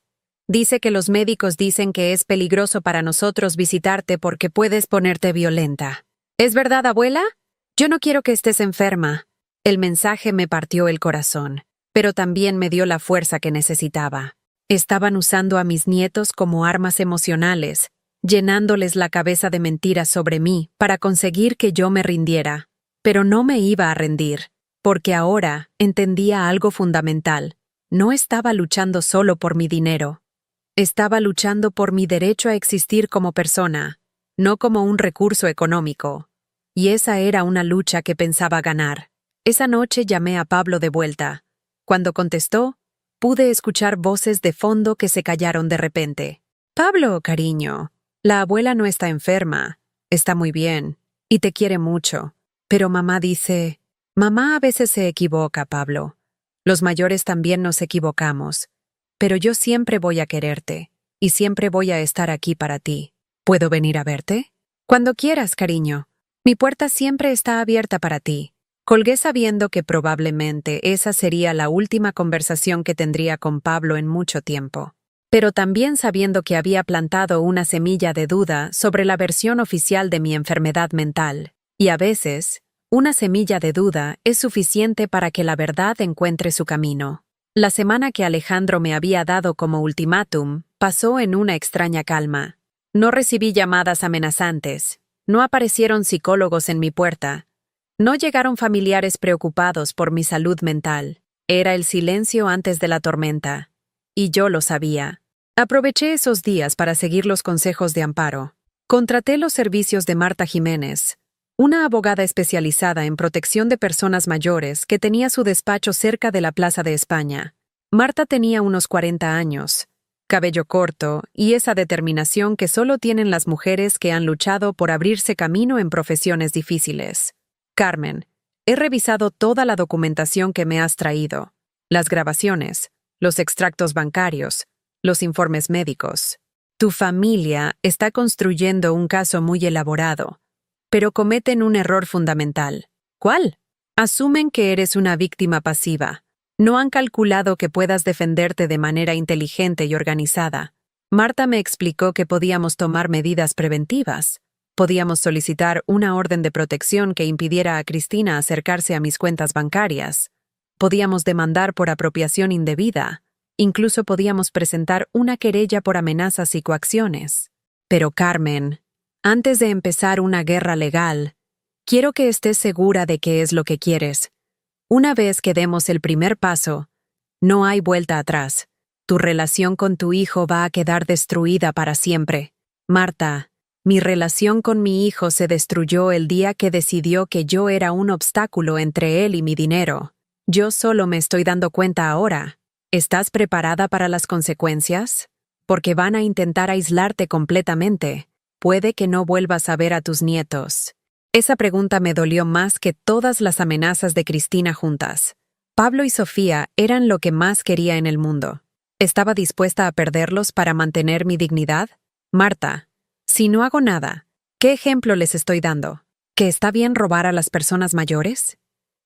Dice que los médicos dicen que es peligroso para nosotros visitarte porque puedes ponerte violenta. ¿Es verdad, abuela? Yo no quiero que estés enferma. El mensaje me partió el corazón, pero también me dio la fuerza que necesitaba. Estaban usando a mis nietos como armas emocionales, llenándoles la cabeza de mentiras sobre mí para conseguir que yo me rindiera. Pero no me iba a rendir, porque ahora entendía algo fundamental. No estaba luchando solo por mi dinero. Estaba luchando por mi derecho a existir como persona, no como un recurso económico. Y esa era una lucha que pensaba ganar. Esa noche llamé a Pablo de vuelta. Cuando contestó, pude escuchar voces de fondo que se callaron de repente. Pablo, cariño, la abuela no está enferma, está muy bien, y te quiere mucho. Pero mamá dice... Mamá a veces se equivoca, Pablo. Los mayores también nos equivocamos. Pero yo siempre voy a quererte, y siempre voy a estar aquí para ti. ¿Puedo venir a verte? Cuando quieras, cariño. Mi puerta siempre está abierta para ti. Colgué sabiendo que probablemente esa sería la última conversación que tendría con Pablo en mucho tiempo. Pero también sabiendo que había plantado una semilla de duda sobre la versión oficial de mi enfermedad mental. Y a veces, una semilla de duda es suficiente para que la verdad encuentre su camino. La semana que Alejandro me había dado como ultimátum pasó en una extraña calma. No recibí llamadas amenazantes, no aparecieron psicólogos en mi puerta, no llegaron familiares preocupados por mi salud mental. Era el silencio antes de la tormenta, y yo lo sabía. Aproveché esos días para seguir los consejos de Amparo. Contraté los servicios de Marta Jiménez, una abogada especializada en protección de personas mayores que tenía su despacho cerca de la Plaza de España. Marta tenía unos 40 años, cabello corto y esa determinación que solo tienen las mujeres que han luchado por abrirse camino en profesiones difíciles. Carmen, he revisado toda la documentación que me has traído, las grabaciones, los extractos bancarios, los informes médicos. Tu familia está construyendo un caso muy elaborado, pero cometen un error fundamental. ¿Cuál? Asumen que eres una víctima pasiva. No han calculado que puedas defenderte de manera inteligente y organizada. Marta me explicó que podíamos tomar medidas preventivas. Podíamos solicitar una orden de protección que impidiera a Cristina acercarse a mis cuentas bancarias. Podíamos demandar por apropiación indebida. Incluso podíamos presentar una querella por amenazas y coacciones. Pero Carmen, antes de empezar una guerra legal, quiero que estés segura de qué es lo que quieres. Una vez que demos el primer paso, no hay vuelta atrás. Tu relación con tu hijo va a quedar destruida para siempre. Marta, mi relación con mi hijo se destruyó el día que decidió que yo era un obstáculo entre él y mi dinero. Yo solo me estoy dando cuenta ahora. ¿Estás preparada para las consecuencias? Porque van a intentar aislarte completamente. Puede que no vuelvas a ver a tus nietos. Esa pregunta me dolió más que todas las amenazas de Cristina juntas. Pablo y Sofía eran lo que más quería en el mundo. ¿Estaba dispuesta a perderlos para mantener mi dignidad? Marta, si no hago nada, ¿qué ejemplo les estoy dando? ¿Que está bien robar a las personas mayores?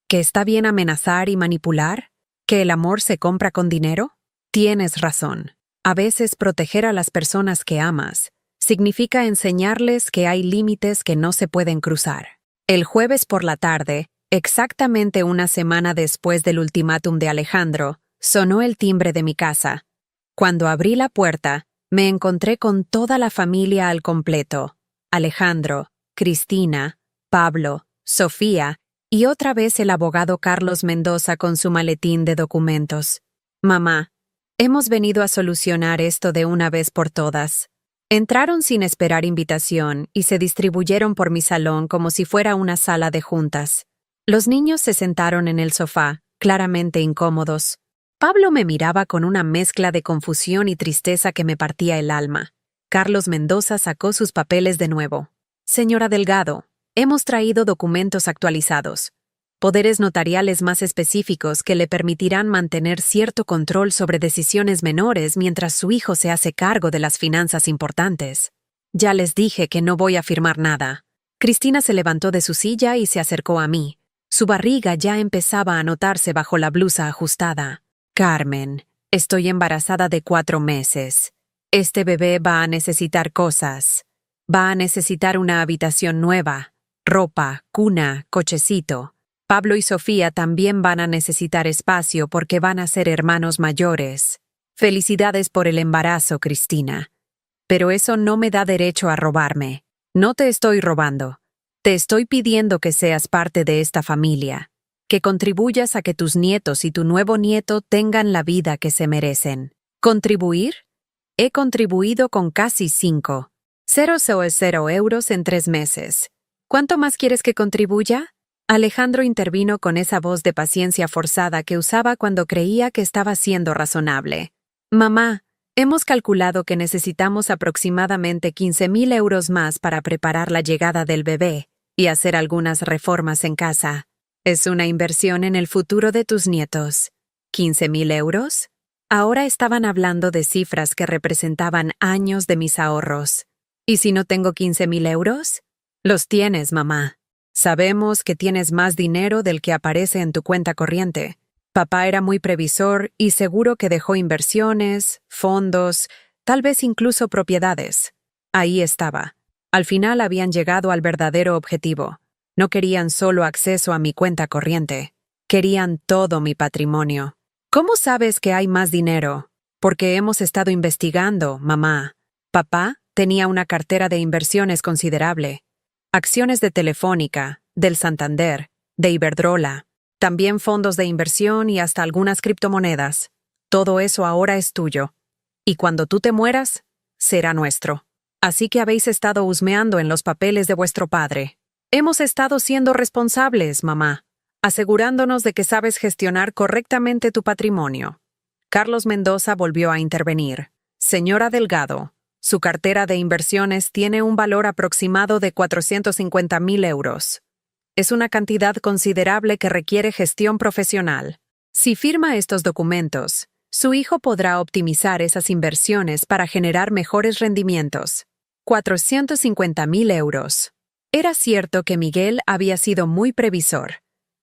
¿Que está bien amenazar y manipular? ¿Que el amor se compra con dinero? Tienes razón. A veces proteger a las personas que amas significa enseñarles que hay límites que no se pueden cruzar. El jueves por la tarde, exactamente una semana después del ultimátum de Alejandro, sonó el timbre de mi casa. Cuando abrí la puerta, me encontré con toda la familia al completo. Alejandro, Cristina, Pablo, Sofía y otra vez el abogado Carlos Mendoza con su maletín de documentos. Mamá, hemos venido a solucionar esto de una vez por todas. Entraron sin esperar invitación y se distribuyeron por mi salón como si fuera una sala de juntas. Los niños se sentaron en el sofá, claramente incómodos. Pablo me miraba con una mezcla de confusión y tristeza que me partía el alma. Carlos Mendoza sacó sus papeles de nuevo. Señora Delgado, hemos traído documentos actualizados. Poderes notariales más específicos que le permitirán mantener cierto control sobre decisiones menores mientras su hijo se hace cargo de las finanzas importantes. Ya les dije que no voy a firmar nada. Cristina se levantó de su silla y se acercó a mí. Su barriga ya empezaba a notarse bajo la blusa ajustada. Carmen, estoy embarazada de 4 meses. Este bebé va a necesitar cosas. Va a necesitar una habitación nueva, ropa, cuna, cochecito. Pablo y Sofía también van a necesitar espacio porque van a ser hermanos mayores. Felicidades por el embarazo, Cristina. Pero eso no me da derecho a robarme. No te estoy robando. Te estoy pidiendo que seas parte de esta familia, que contribuyas a que tus nietos y tu nuevo nieto tengan la vida que se merecen. ¿Contribuir? He contribuido con casi 5,000 euros en 3 meses. ¿Cuánto más quieres que contribuya? Alejandro intervino con esa voz de paciencia forzada que usaba cuando creía que estaba siendo razonable. Mamá, hemos calculado que necesitamos aproximadamente 15,000 euros más para preparar la llegada del bebé y hacer algunas reformas en casa. Es una inversión en el futuro de tus nietos. ¿15,000 euros? Ahora estaban hablando de cifras que representaban años de mis ahorros. ¿Y si no tengo 15,000 euros? Los tienes, mamá. Sabemos que tienes más dinero del que aparece en tu cuenta corriente. Papá era muy previsor y seguro que dejó inversiones, fondos, tal vez incluso propiedades. Ahí estaba. Al final habían llegado al verdadero objetivo. No querían solo acceso a mi cuenta corriente. Querían todo mi patrimonio. ¿Cómo sabes que hay más dinero? Porque hemos estado investigando, mamá. Papá tenía una cartera de inversiones considerable. Acciones de Telefónica, del Santander, de Iberdrola, también fondos de inversión y hasta algunas criptomonedas. Todo eso ahora es tuyo. Y cuando tú te mueras, será nuestro. Así que habéis estado husmeando en los papeles de vuestro padre. Hemos estado siendo responsables, mamá, asegurándonos de que sabes gestionar correctamente tu patrimonio. Carlos Mendoza volvió a intervenir. Señora Delgado, su cartera de inversiones tiene un valor aproximado de 450,000 euros. Es una cantidad considerable que requiere gestión profesional. Si firma estos documentos, su hijo podrá optimizar esas inversiones para generar mejores rendimientos. 450,000 euros. Era cierto que Miguel había sido muy previsor,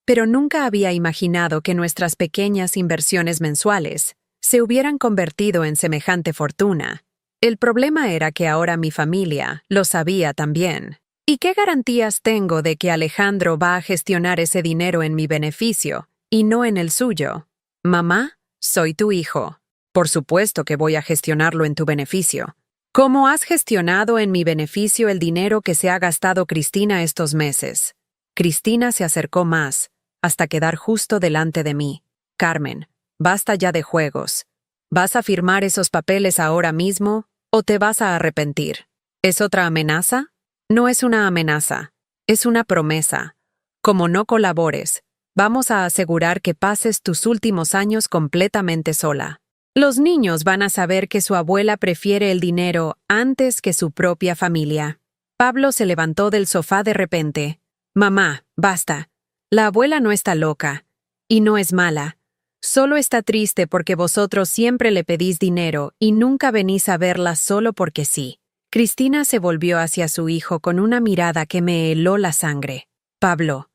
pero nunca había imaginado que nuestras pequeñas inversiones mensuales se hubieran convertido en semejante fortuna. El problema era que ahora mi familia lo sabía también. ¿Y qué garantías tengo de que Alejandro va a gestionar ese dinero en mi beneficio y no en el suyo? Mamá, soy tu hijo. Por supuesto que voy a gestionarlo en tu beneficio. ¿Cómo has gestionado en mi beneficio el dinero que se ha gastado Cristina estos meses? Cristina se acercó más, hasta quedar justo delante de mí. Carmen, basta ya de juegos. ¿Vas a firmar esos papeles ahora mismo o te vas a arrepentir? ¿Es otra amenaza? No es una amenaza, es una promesa. Como no colabores, vamos a asegurar que pases tus últimos años completamente sola. Los niños van a saber que su abuela prefiere el dinero antes que su propia familia. Pablo se levantó del sofá de repente. Mamá, basta. La abuela no está loca. Y no es mala. Solo está triste porque vosotros siempre le pedís dinero y nunca venís a verla solo porque sí. Cristina se volvió hacia su hijo con una mirada que me heló la sangre. Pablo,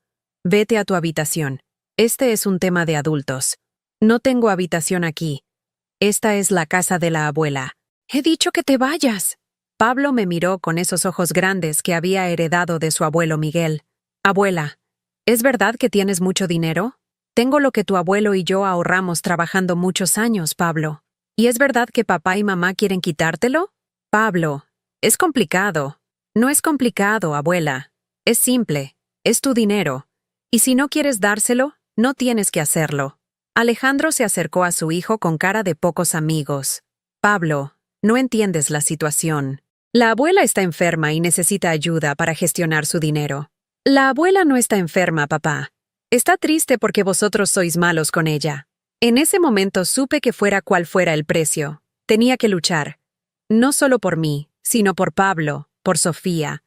vete a tu habitación. Este es un tema de adultos. No tengo habitación aquí. Esta es la casa de la abuela. He dicho que te vayas. Pablo me miró con esos ojos grandes que había heredado de su abuelo Miguel. Abuela, ¿es verdad que tienes mucho dinero? Tengo lo que tu abuelo y yo ahorramos trabajando muchos años, Pablo. ¿Y es verdad que papá y mamá quieren quitártelo? Pablo, es complicado. No es complicado, abuela. Es simple. Es tu dinero. Y si no quieres dárselo, no tienes que hacerlo. Alejandro se acercó a su hijo con cara de pocos amigos. Pablo, no entiendes la situación. La abuela está enferma y necesita ayuda para gestionar su dinero. La abuela no está enferma, papá. Está triste porque vosotros sois malos con ella. En ese momento supe que fuera cual fuera el precio. Tenía que luchar. No solo por mí, sino por Pablo, por Sofía,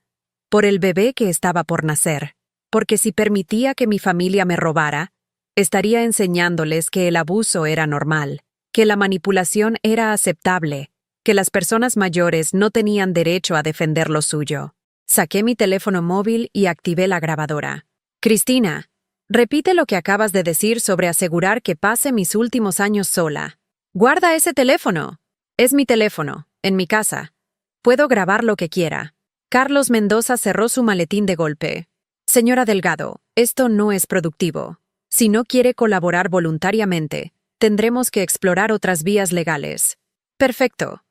por el bebé que estaba por nacer. Porque si permitía que mi familia me robara, estaría enseñándoles que el abuso era normal, que la manipulación era aceptable, que las personas mayores no tenían derecho a defender lo suyo. Saqué mi teléfono móvil y activé la grabadora. Cristina, repite lo que acabas de decir sobre asegurar que pase mis últimos años sola. Guarda ese teléfono. Es mi teléfono, en mi casa. Puedo grabar lo que quiera. Carlos Mendoza cerró su maletín de golpe. Señora Delgado, esto no es productivo. Si no quiere colaborar voluntariamente, tendremos que explorar otras vías legales. Perfecto.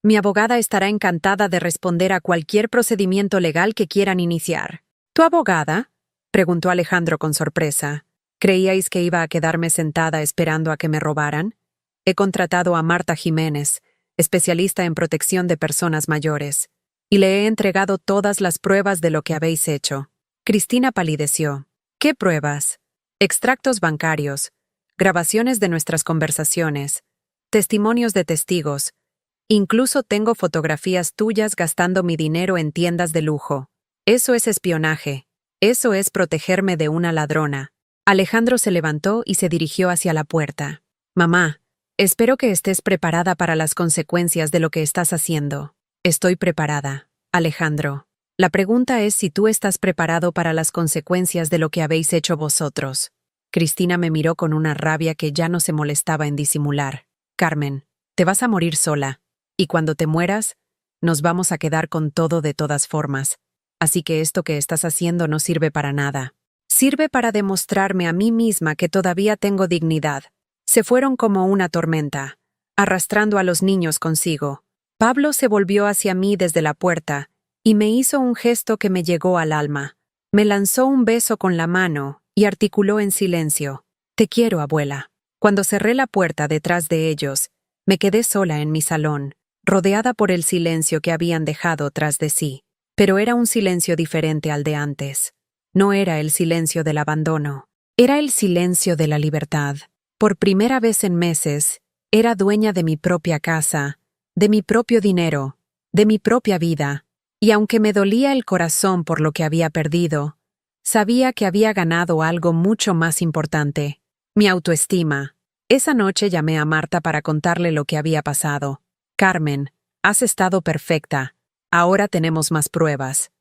Mi abogada estará encantada de responder a cualquier procedimiento legal que quieran iniciar. ¿Tu abogada? Preguntó Alejandro con sorpresa. ¿Creíais que iba a quedarme sentada esperando a que me robaran? He contratado a Marta Jiménez, especialista en protección de personas mayores, y le he entregado todas las pruebas de lo que habéis hecho. Cristina palideció. ¿Qué pruebas? Extractos bancarios, grabaciones de nuestras conversaciones, testimonios de testigos. Incluso tengo fotografías tuyas gastando mi dinero en tiendas de lujo. Eso es espionaje. Eso es protegerme de una ladrona. Alejandro se levantó y se dirigió hacia la puerta. Mamá, espero que estés preparada para las consecuencias de lo que estás haciendo. Estoy preparada, Alejandro. La pregunta es si tú estás preparado para las consecuencias de lo que habéis hecho vosotros. Cristina me miró con una rabia que ya no se molestaba en disimular. Carmen, te vas a morir sola. Y cuando te mueras, nos vamos a quedar con todo de todas formas. Así que esto que estás haciendo no sirve para nada. Sirve para demostrarme a mí misma que todavía tengo dignidad. Se fueron como una tormenta, arrastrando a los niños consigo. Pablo se volvió hacia mí desde la puerta y me hizo un gesto que me llegó al alma. Me lanzó un beso con la mano y articuló en silencio. Te quiero, abuela. Cuando cerré la puerta detrás de ellos, me quedé sola en mi salón, rodeada por el silencio que habían dejado tras de sí. Pero era un silencio diferente al de antes. No era el silencio del abandono. Era el silencio de la libertad. Por primera vez en meses, era dueña de mi propia casa, de mi propio dinero, de mi propia vida. Y aunque me dolía el corazón por lo que había perdido, sabía que había ganado algo mucho más importante: mi autoestima. Esa noche llamé a Marta para contarle lo que había pasado. Carmen, has estado perfecta. Ahora tenemos más pruebas.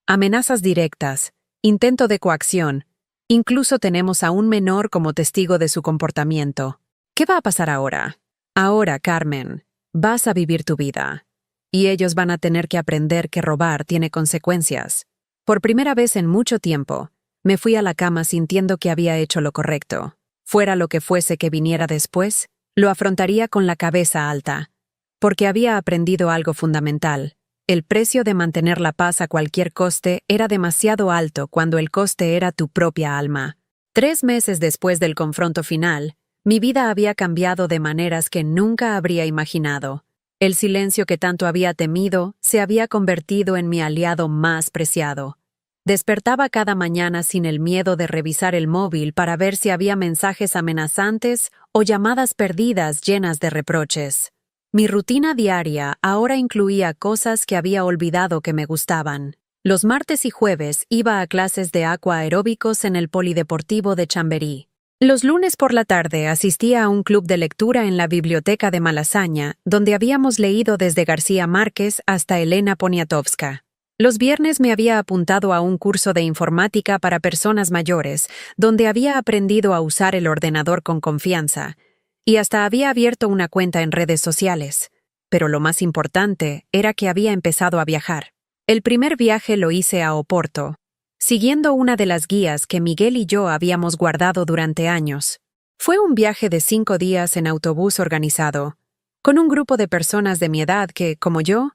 Amenazas directas, intento de coacción. Incluso tenemos a un menor como testigo de su comportamiento. ¿Qué va a pasar ahora? Ahora, Carmen, vas a vivir tu vida. Y ellos van a tener que aprender que robar tiene consecuencias. Por primera vez en mucho tiempo, me fui a la cama sintiendo que había hecho lo correcto. Fuera lo que fuese que viniera después, lo afrontaría con la cabeza alta. Porque había aprendido algo fundamental. El precio de mantener la paz a cualquier coste era demasiado alto cuando el coste era tu propia alma. 3 meses después del confronto final, mi vida había cambiado de maneras que nunca habría imaginado. El silencio que tanto había temido se había convertido en mi aliado más preciado. Despertaba cada mañana sin el miedo de revisar el móvil para ver si había mensajes amenazantes o llamadas perdidas llenas de reproches. Mi rutina diaria ahora incluía cosas que había olvidado que me gustaban. Los martes y jueves iba a clases de aquaeróbicos en el Polideportivo de Chamberí. Los lunes por la tarde asistía a un club de lectura en la biblioteca de Malasaña, donde habíamos leído desde García Márquez hasta Elena Poniatowska. Los viernes me había apuntado a un curso de informática para personas mayores, donde había aprendido a usar el ordenador con confianza, y hasta había abierto una cuenta en redes sociales. Pero lo más importante era que había empezado a viajar. El primer viaje lo hice a Oporto, siguiendo una de las guías que Miguel y yo habíamos guardado durante años. Fue un viaje de 5 días en autobús organizado, con un grupo de personas de mi edad que, como yo,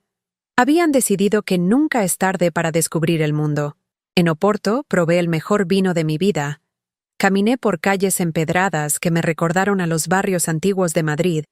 habían decidido que nunca es tarde para descubrir el mundo. En Oporto probé el mejor vino de mi vida. Caminé por calles empedradas que me recordaron a los barrios antiguos de Madrid,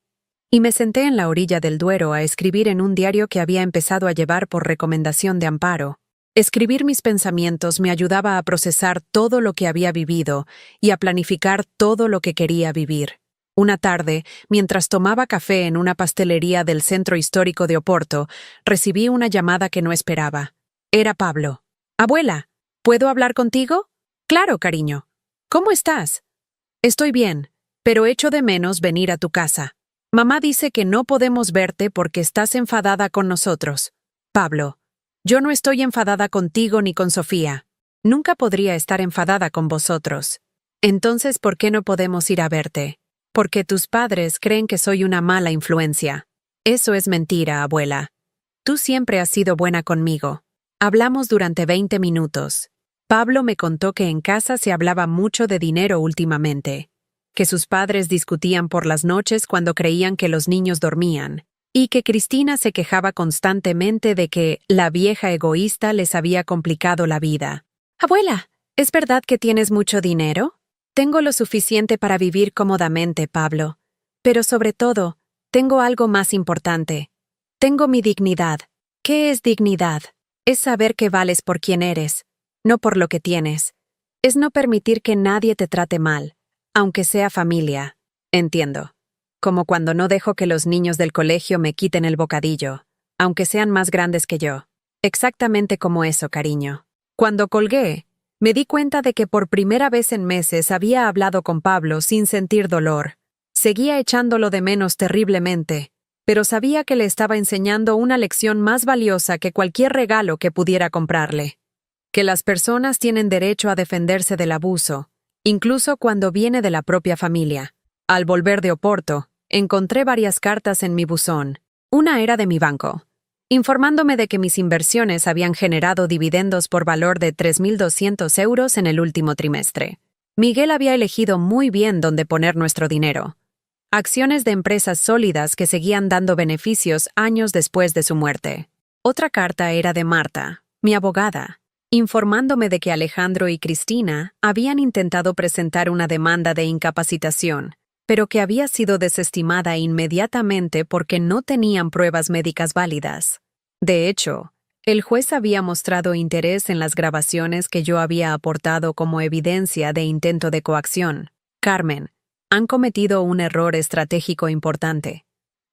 y me senté en la orilla del Duero a escribir en un diario que había empezado a llevar por recomendación de Amparo. Escribir mis pensamientos me ayudaba a procesar todo lo que había vivido y a planificar todo lo que quería vivir. Una tarde, mientras tomaba café en una pastelería del centro histórico de Oporto, recibí una llamada que no esperaba. Era Pablo. «Abuela, ¿puedo hablar contigo?» «Claro, cariño. ¿Cómo estás?» «Estoy bien, pero echo de menos venir a tu casa. Mamá dice que no podemos verte porque estás enfadada con nosotros». «Pablo, yo no estoy enfadada contigo ni con Sofía. Nunca podría estar enfadada con vosotros. Entonces, ¿por qué no podemos ir a verte?» «Porque tus padres creen que soy una mala influencia». «Eso es mentira, abuela. Tú siempre has sido buena conmigo». Hablamos durante 20 minutos. Pablo me contó que en casa se hablaba mucho de dinero últimamente, que sus padres discutían por las noches cuando creían que los niños dormían, y que Cristina se quejaba constantemente de que la vieja egoísta les había complicado la vida. «Abuela, ¿es verdad que tienes mucho dinero?» «Tengo lo suficiente para vivir cómodamente, Pablo. Pero sobre todo, tengo algo más importante. Tengo mi dignidad». «¿Qué es dignidad?» «Es saber que vales por quien eres, no por lo que tienes. Es no permitir que nadie te trate mal, aunque sea familia». «Entiendo. Como cuando no dejo que los niños del colegio me quiten el bocadillo, aunque sean más grandes que yo». «Exactamente como eso, cariño». Cuando colgué, me di cuenta de que por primera vez en meses había hablado con Pablo sin sentir dolor. Seguía echándolo de menos terriblemente, pero sabía que le estaba enseñando una lección más valiosa que cualquier regalo que pudiera comprarle. Que las personas tienen derecho a defenderse del abuso, incluso cuando viene de la propia familia. Al volver de Oporto, encontré varias cartas en mi buzón. Una era de mi banco, informándome de que mis inversiones habían generado dividendos por valor de 3.200 euros en el último trimestre. Miguel había elegido muy bien dónde poner nuestro dinero. Acciones de empresas sólidas que seguían dando beneficios años después de su muerte. Otra carta era de Marta, mi abogada, informándome de que Alejandro y Cristina habían intentado presentar una demanda de incapacitación, pero que había sido desestimada inmediatamente porque no tenían pruebas médicas válidas. De hecho, el juez había mostrado interés en las grabaciones que yo había aportado como evidencia de intento de coacción. «Carmen, han cometido un error estratégico importante»,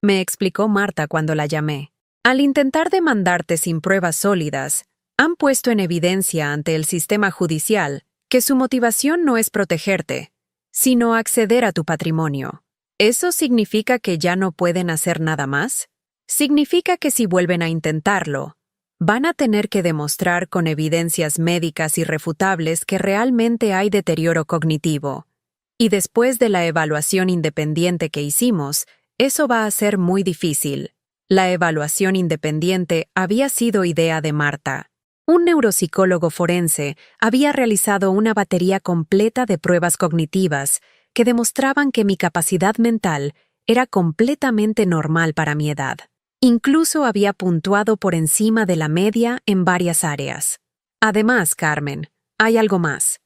me explicó Marta cuando la llamé. «Al intentar demandarte sin pruebas sólidas, han puesto en evidencia ante el sistema judicial que su motivación no es protegerte, sino acceder a tu patrimonio. ¿Eso significa que ya no pueden hacer nada más? Significa que si vuelven a intentarlo, van a tener que demostrar con evidencias médicas irrefutables que realmente hay deterioro cognitivo. Y después de la evaluación independiente que hicimos, eso va a ser muy difícil». La evaluación independiente había sido idea de Marta. Un neuropsicólogo forense había realizado una batería completa de pruebas cognitivas que demostraban que mi capacidad mental era completamente normal para mi edad. Incluso había puntuado por encima de la media en varias áreas. Además, Carmen, hay algo más.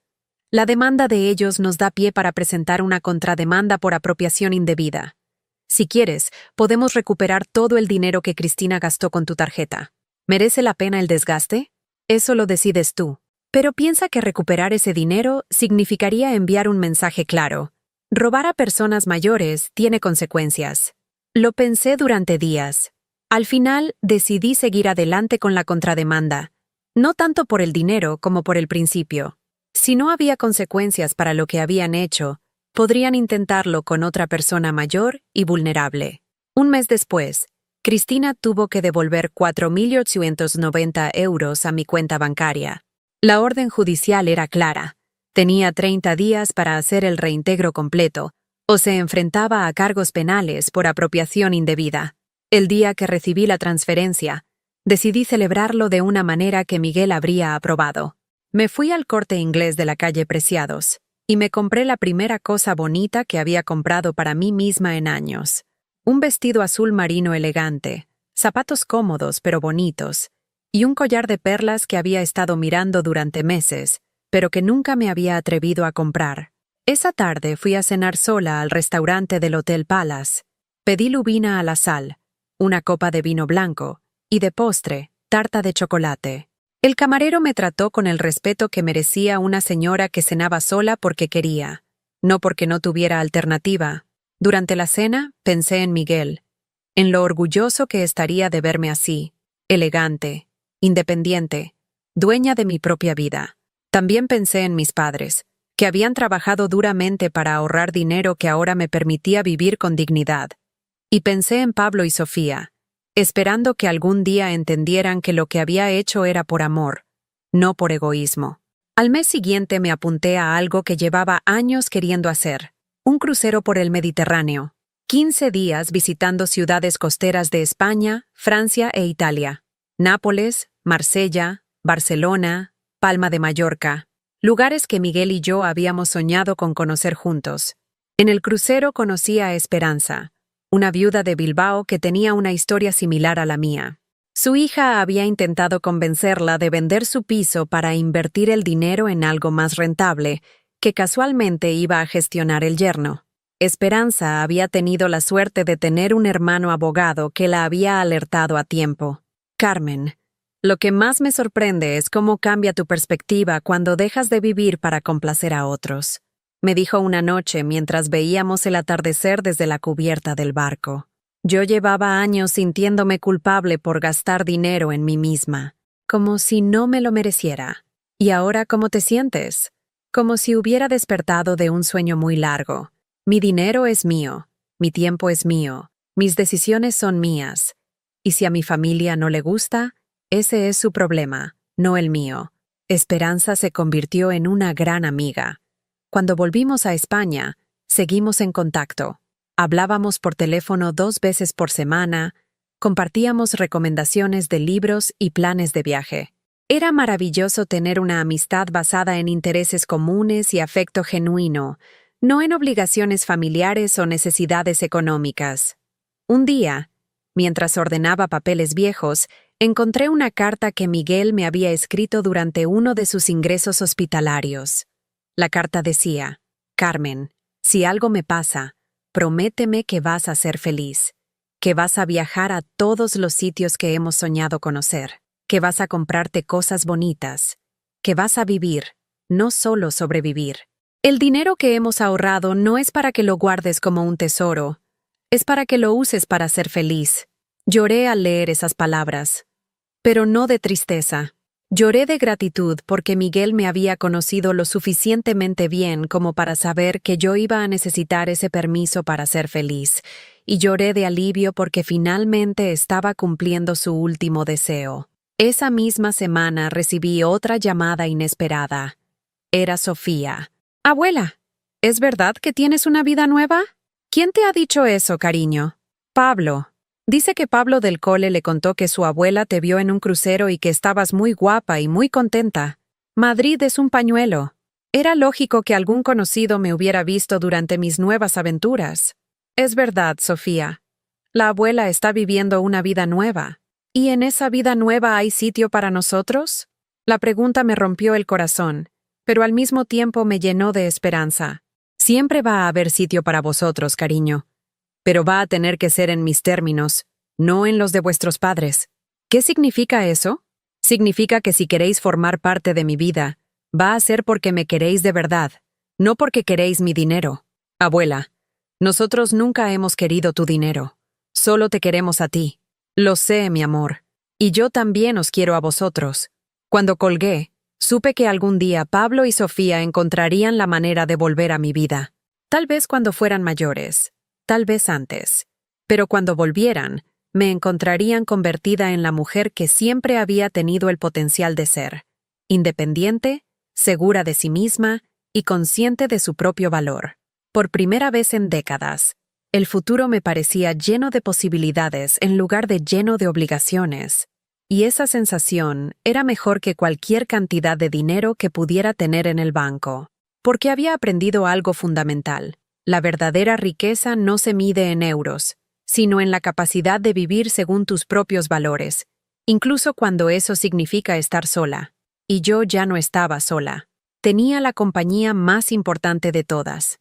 La demanda de ellos nos da pie para presentar una contrademanda por apropiación indebida. Si quieres, podemos recuperar todo el dinero que Cristina gastó con tu tarjeta. ¿Merece la pena el desgaste? Eso lo decides tú. Pero piensa que recuperar ese dinero significaría enviar un mensaje claro. Robar a personas mayores tiene consecuencias. Lo pensé durante días. Al final, decidí seguir adelante con la contrademanda, No tanto por el dinero como por el principio. Si no había consecuencias para lo que habían hecho, podrían intentarlo con otra persona mayor y vulnerable. Un mes después, Cristina tuvo que devolver 4.890 euros a mi cuenta bancaria. La orden judicial era clara. Tenía 30 días para hacer el reintegro completo, o se enfrentaba a cargos penales por apropiación indebida. El día que recibí la transferencia, decidí celebrarlo de una manera que Miguel habría aprobado. Me fui al Corte Inglés de la calle Preciados y me compré la primera cosa bonita que había comprado para mí misma en años. Un vestido azul marino elegante, zapatos cómodos pero bonitos, y un collar de perlas que había estado mirando durante meses, pero que nunca me había atrevido a comprar. Esa tarde fui a cenar sola al restaurante del Hotel Palace. Pedí lubina a la sal, una copa de vino blanco, y de postre, tarta de chocolate. El camarero me trató con el respeto que merecía una señora que cenaba sola porque quería, no porque no tuviera alternativa. Durante la cena, pensé en Miguel, en lo orgulloso que estaría de verme así, elegante, independiente, dueña de mi propia vida. También pensé en mis padres, que habían trabajado duramente para ahorrar dinero que ahora me permitía vivir con dignidad. Y pensé en Pablo y Sofía, esperando que algún día entendieran que lo que había hecho era por amor, no por egoísmo. Al mes siguiente me apunté a algo que llevaba años queriendo hacer, un crucero por el Mediterráneo, 15 días visitando ciudades costeras de España, Francia e Italia, Nápoles, Marsella, Barcelona, Palma de Mallorca, lugares que Miguel y yo habíamos soñado con conocer juntos. En el crucero conocí a Esperanza, una viuda de Bilbao que tenía una historia similar a la mía. Su hija había intentado convencerla de vender su piso para invertir el dinero en algo más rentable, que casualmente iba a gestionar el yerno. Esperanza había tenido la suerte de tener un hermano abogado que la había alertado a tiempo. Carmen, lo que más me sorprende es cómo cambia tu perspectiva cuando dejas de vivir para complacer a otros, me dijo una noche mientras veíamos el atardecer desde la cubierta del barco. Yo llevaba años sintiéndome culpable por gastar dinero en mí misma, como si no me lo mereciera. ¿Y ahora cómo te sientes? Como si hubiera despertado de un sueño muy largo. Mi dinero es mío, mi tiempo es mío, mis decisiones son mías. Y si a mi familia no le gusta, ese es su problema, no el mío. Esperanza se convirtió en una gran amiga. Cuando volvimos a España, seguimos en contacto. Hablábamos por teléfono 2 veces por semana, compartíamos recomendaciones de libros y planes de viaje. Era maravilloso tener una amistad basada en intereses comunes y afecto genuino, no en obligaciones familiares o necesidades económicas. Un día, mientras ordenaba papeles viejos, encontré una carta que Miguel me había escrito durante uno de sus ingresos hospitalarios. La carta decía: Carmen, si algo me pasa, prométeme que vas a ser feliz, que vas a viajar a todos los sitios que hemos soñado conocer, que vas a comprarte cosas bonitas, que vas a vivir, no solo sobrevivir. El dinero que hemos ahorrado no es para que lo guardes como un tesoro, es para que lo uses para ser feliz. Lloré al leer esas palabras, pero no de tristeza. Lloré de gratitud porque Miguel me había conocido lo suficientemente bien como para saber que yo iba a necesitar ese permiso para ser feliz, y lloré de alivio porque finalmente estaba cumpliendo su último deseo. Esa misma semana recibí otra llamada inesperada. Era Sofía. Abuela, ¿es verdad que tienes una vida nueva? ¿Quién te ha dicho eso, cariño? Pablo. Dice que Pablo del cole le contó que su abuela te vio en un crucero y que estabas muy guapa y muy contenta. Madrid es un pañuelo. Era lógico que algún conocido me hubiera visto durante mis nuevas aventuras. Es verdad, Sofía. La abuela está viviendo una vida nueva. ¿Y en esa vida nueva hay sitio para nosotros? La pregunta me rompió el corazón, pero al mismo tiempo me llenó de esperanza. Siempre va a haber sitio para vosotros, cariño. Pero va a tener que ser en mis términos, no en los de vuestros padres. ¿Qué significa eso? Significa que si queréis formar parte de mi vida, va a ser porque me queréis de verdad, no porque queréis mi dinero. Abuela, nosotros nunca hemos querido tu dinero. Solo te queremos a ti. Lo sé, mi amor. Y yo también os quiero a vosotros. Cuando colgué, supe que algún día Pablo y Sofía encontrarían la manera de volver a mi vida. Tal vez cuando fueran mayores, tal vez antes. Pero cuando volvieran, me encontrarían convertida en la mujer que siempre había tenido el potencial de ser. Independiente, segura de sí misma y consciente de su propio valor. Por primera vez en décadas, el futuro me parecía lleno de posibilidades en lugar de lleno de obligaciones. Y esa sensación era mejor que cualquier cantidad de dinero que pudiera tener en el banco. Porque había aprendido algo fundamental. La verdadera riqueza no se mide en euros, sino en la capacidad de vivir según tus propios valores, incluso cuando eso significa estar sola. Y yo ya no estaba sola. Tenía la compañía más importante de todas.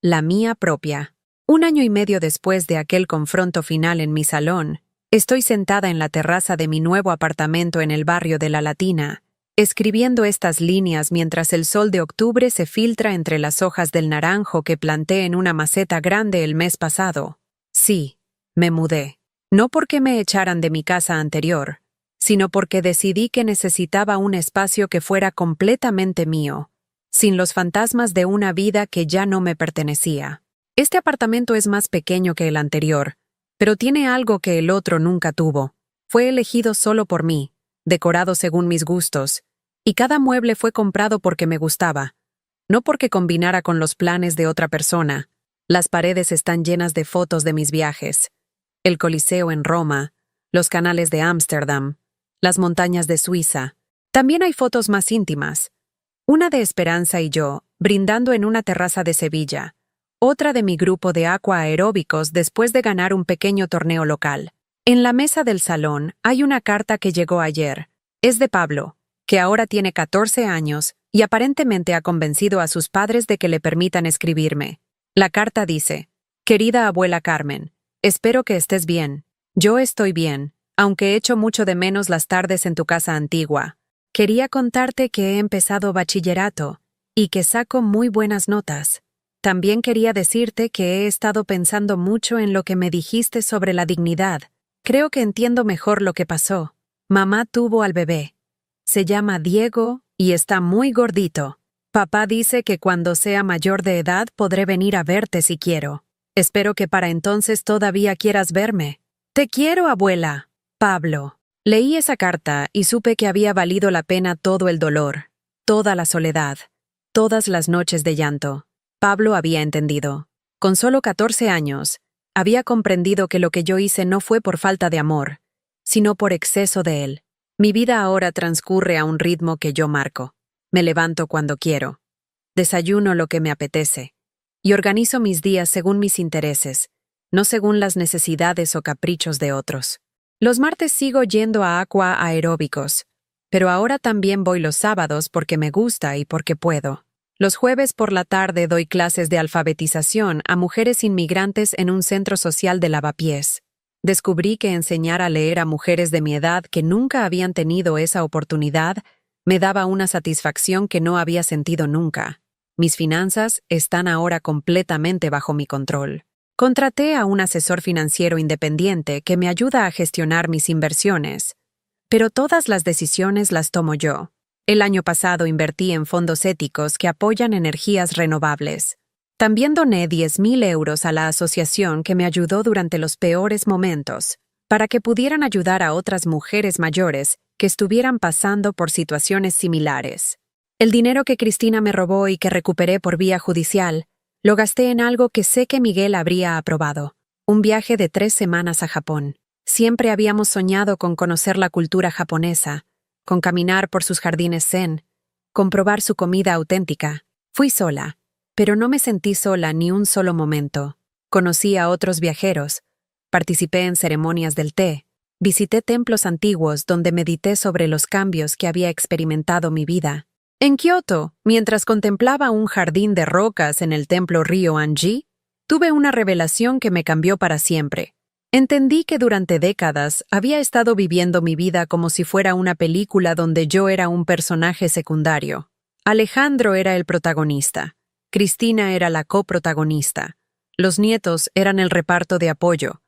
La mía propia. 1 año y medio después de aquel confronto final en mi salón, estoy sentada en la terraza de mi nuevo apartamento en el barrio de La Latina, escribiendo estas líneas mientras el sol de octubre se filtra entre las hojas del naranjo que planté en una maceta grande el mes pasado. Sí, me mudé. No porque me echaran de mi casa anterior, sino porque decidí que necesitaba un espacio que fuera completamente mío, sin los fantasmas de una vida que ya no me pertenecía. Este apartamento es más pequeño que el anterior, pero tiene algo que el otro nunca tuvo. Fue elegido solo por mí, decorado según mis gustos, y cada mueble fue comprado porque me gustaba, no porque combinara con los planes de otra persona. Las paredes están llenas de fotos de mis viajes, el Coliseo en Roma, los canales de Ámsterdam, las montañas de Suiza. También hay fotos más íntimas. Una de Esperanza y yo, brindando en una terraza de Sevilla. Otra de mi grupo de aqua aeróbicos después de ganar un pequeño torneo local. En la mesa del salón hay una carta que llegó ayer. Es de Pablo, que ahora tiene 14 años y aparentemente ha convencido a sus padres de que le permitan escribirme. La carta dice: Querida abuela Carmen, espero que estés bien. Yo estoy bien, aunque echo mucho de menos las tardes en tu casa antigua. Quería contarte que he empezado bachillerato y que saco muy buenas notas. También quería decirte que he estado pensando mucho en lo que me dijiste sobre la dignidad. Creo que entiendo mejor lo que pasó. Mamá tuvo al bebé. Se llama Diego y está muy gordito. Papá dice que cuando sea mayor de edad podré venir a verte si quiero. Espero que para entonces todavía quieras verme. Te quiero, abuela. Pablo. Leí esa carta y supe que había valido la pena todo el dolor, toda la soledad, todas las noches de llanto. Pablo había entendido. Con solo 14 años, había comprendido que lo que yo hice no fue por falta de amor, sino por exceso de él. Mi vida ahora transcurre a un ritmo que yo marco. Me levanto cuando quiero. Desayuno lo que me apetece. Y organizo mis días según mis intereses, no según las necesidades o caprichos de otros. Los martes sigo yendo a aqua aeróbicos, pero ahora también voy los sábados porque me gusta y porque puedo. Los jueves por la tarde doy clases de alfabetización a mujeres inmigrantes en un centro social de Lavapiés. Descubrí que enseñar a leer a mujeres de mi edad que nunca habían tenido esa oportunidad me daba una satisfacción que no había sentido nunca. Mis finanzas están ahora completamente bajo mi control. Contraté a un asesor financiero independiente que me ayuda a gestionar mis inversiones, pero todas las decisiones las tomo yo. El año pasado invertí en fondos éticos que apoyan energías renovables. También doné 10.000 euros a la asociación que me ayudó durante los peores momentos, para que pudieran ayudar a otras mujeres mayores que estuvieran pasando por situaciones similares. El dinero que Cristina me robó y que recuperé por vía judicial, lo gasté en algo que sé que Miguel habría aprobado: un viaje de 3 semanas a Japón. Siempre habíamos soñado con conocer la cultura japonesa, con caminar por sus jardines zen, con probar su comida auténtica. Fui sola, pero no me sentí sola ni un solo momento. Conocí a otros viajeros, participé en ceremonias del té, visité templos antiguos donde medité sobre los cambios que había experimentado mi vida. En Kioto, mientras contemplaba un jardín de rocas en el templo Ryoanji, tuve una revelación que me cambió para siempre. Entendí que durante décadas había estado viviendo mi vida como si fuera una película donde yo era un personaje secundario. Alejandro era el protagonista, Cristina era la coprotagonista, los nietos eran el reparto de apoyo,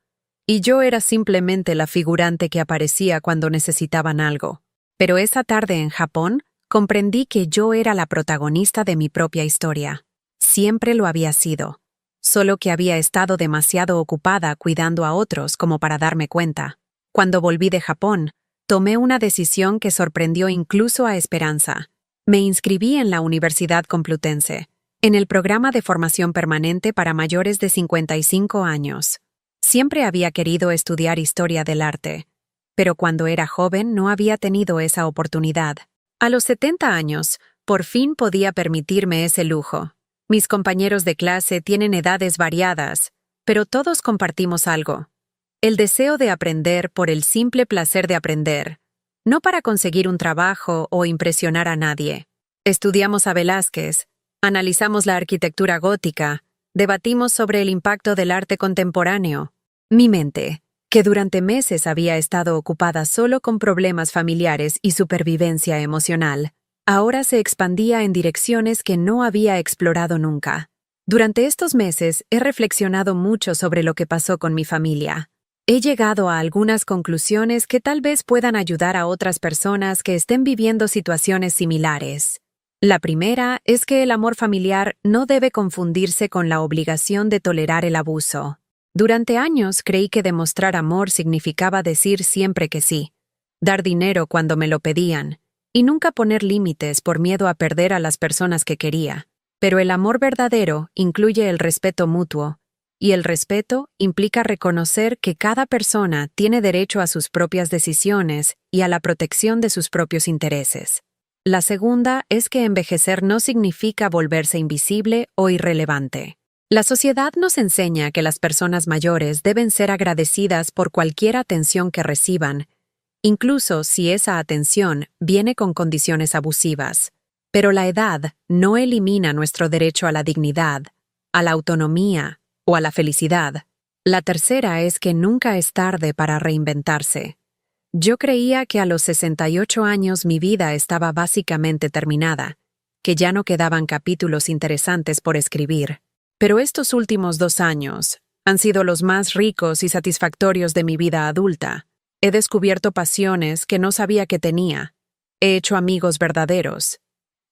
y yo era simplemente la figurante que aparecía cuando necesitaban algo. Pero esa tarde en Japón, comprendí que yo era la protagonista de mi propia historia. Siempre lo había sido. Solo que había estado demasiado ocupada cuidando a otros como para darme cuenta. Cuando volví de Japón, tomé una decisión que sorprendió incluso a Esperanza. Me inscribí en la Universidad Complutense, en el programa de formación permanente para mayores de 55 años. Siempre había querido estudiar historia del arte, pero cuando era joven no había tenido esa oportunidad. A los 70 años, por fin podía permitirme ese lujo. Mis compañeros de clase tienen edades variadas, pero todos compartimos algo: el deseo de aprender por el simple placer de aprender, no para conseguir un trabajo o impresionar a nadie. Estudiamos a Velázquez, analizamos la arquitectura gótica, debatimos sobre el impacto del arte contemporáneo. Mi mente, que durante meses había estado ocupada solo con problemas familiares y supervivencia emocional, ahora se expandía en direcciones que no había explorado nunca. Durante estos meses he reflexionado mucho sobre lo que pasó con mi familia. He llegado a algunas conclusiones que tal vez puedan ayudar a otras personas que estén viviendo situaciones similares. La primera es que el amor familiar no debe confundirse con la obligación de tolerar el abuso. Durante años creí que demostrar amor significaba decir siempre que sí, dar dinero cuando me lo pedían, y nunca poner límites por miedo a perder a las personas que quería. Pero el amor verdadero incluye el respeto mutuo, y el respeto implica reconocer que cada persona tiene derecho a sus propias decisiones y a la protección de sus propios intereses. La segunda es que envejecer no significa volverse invisible o irrelevante. La sociedad nos enseña que las personas mayores deben ser agradecidas por cualquier atención que reciban, incluso si esa atención viene con condiciones abusivas. Pero la edad no elimina nuestro derecho a la dignidad, a la autonomía o a la felicidad. La tercera es que nunca es tarde para reinventarse. Yo creía que a los 68 años mi vida estaba básicamente terminada, que ya no quedaban capítulos interesantes por escribir. Pero estos últimos 2 años han sido los más ricos y satisfactorios de mi vida adulta. He descubierto pasiones que no sabía que tenía. He hecho amigos verdaderos.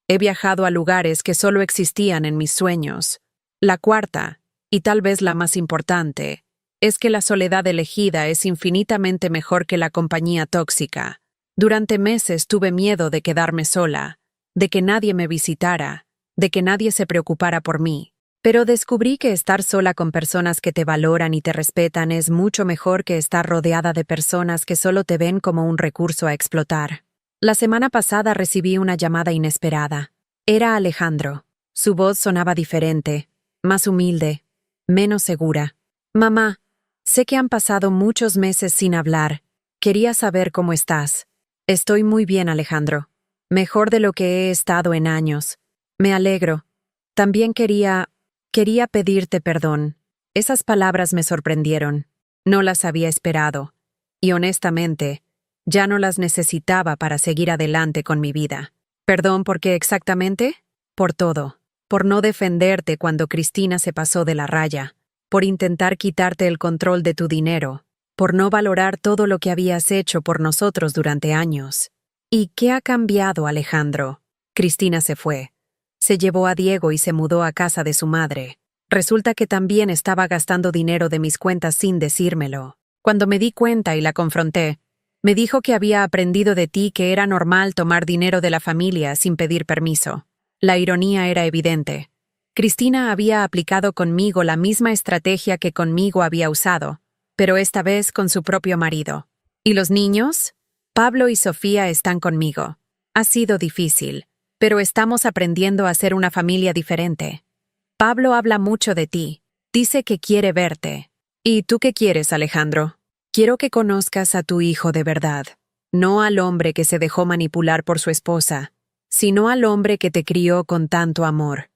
He viajado a lugares que solo existían en mis sueños. La cuarta, y tal vez la más importante, es que la soledad elegida es infinitamente mejor que la compañía tóxica. Durante meses tuve miedo de quedarme sola, de que nadie me visitara, de que nadie se preocupara por mí. Pero descubrí que estar sola con personas que te valoran y te respetan es mucho mejor que estar rodeada de personas que solo te ven como un recurso a explotar. La semana pasada recibí una llamada inesperada. Era Alejandro. Su voz sonaba diferente, más humilde, menos segura. «Mamá, sé que han pasado muchos meses sin hablar. Quería saber cómo estás». «Estoy muy bien, Alejandro. Mejor de lo que he estado en años. Me alegro. También quería pedirte perdón». Esas palabras me sorprendieron. No las había esperado. Y honestamente, ya no las necesitaba para seguir adelante con mi vida. ¿Perdón por qué exactamente? Por todo. Por no defenderte cuando Cristina se pasó de la raya. Por intentar quitarte el control de tu dinero. Por no valorar todo lo que habías hecho por nosotros durante años. ¿Y qué ha cambiado, Alejandro? Cristina se fue. Se llevó a Diego y se mudó a casa de su madre. Resulta que también estaba gastando dinero de mis cuentas sin decírmelo. Cuando me di cuenta y la confronté, me dijo que había aprendido de ti que era normal tomar dinero de la familia sin pedir permiso. La ironía era evidente. Cristina había aplicado conmigo la misma estrategia que conmigo había usado, pero esta vez con su propio marido. ¿Y los niños? Pablo y Sofía están conmigo. Ha sido difícil, pero estamos aprendiendo a ser una familia diferente. Pablo habla mucho de ti. Dice que quiere verte. ¿Y tú qué quieres, Alejandro? Quiero que conozcas a tu hijo de verdad. No al hombre que se dejó manipular por su esposa, sino al hombre que te crió con tanto amor.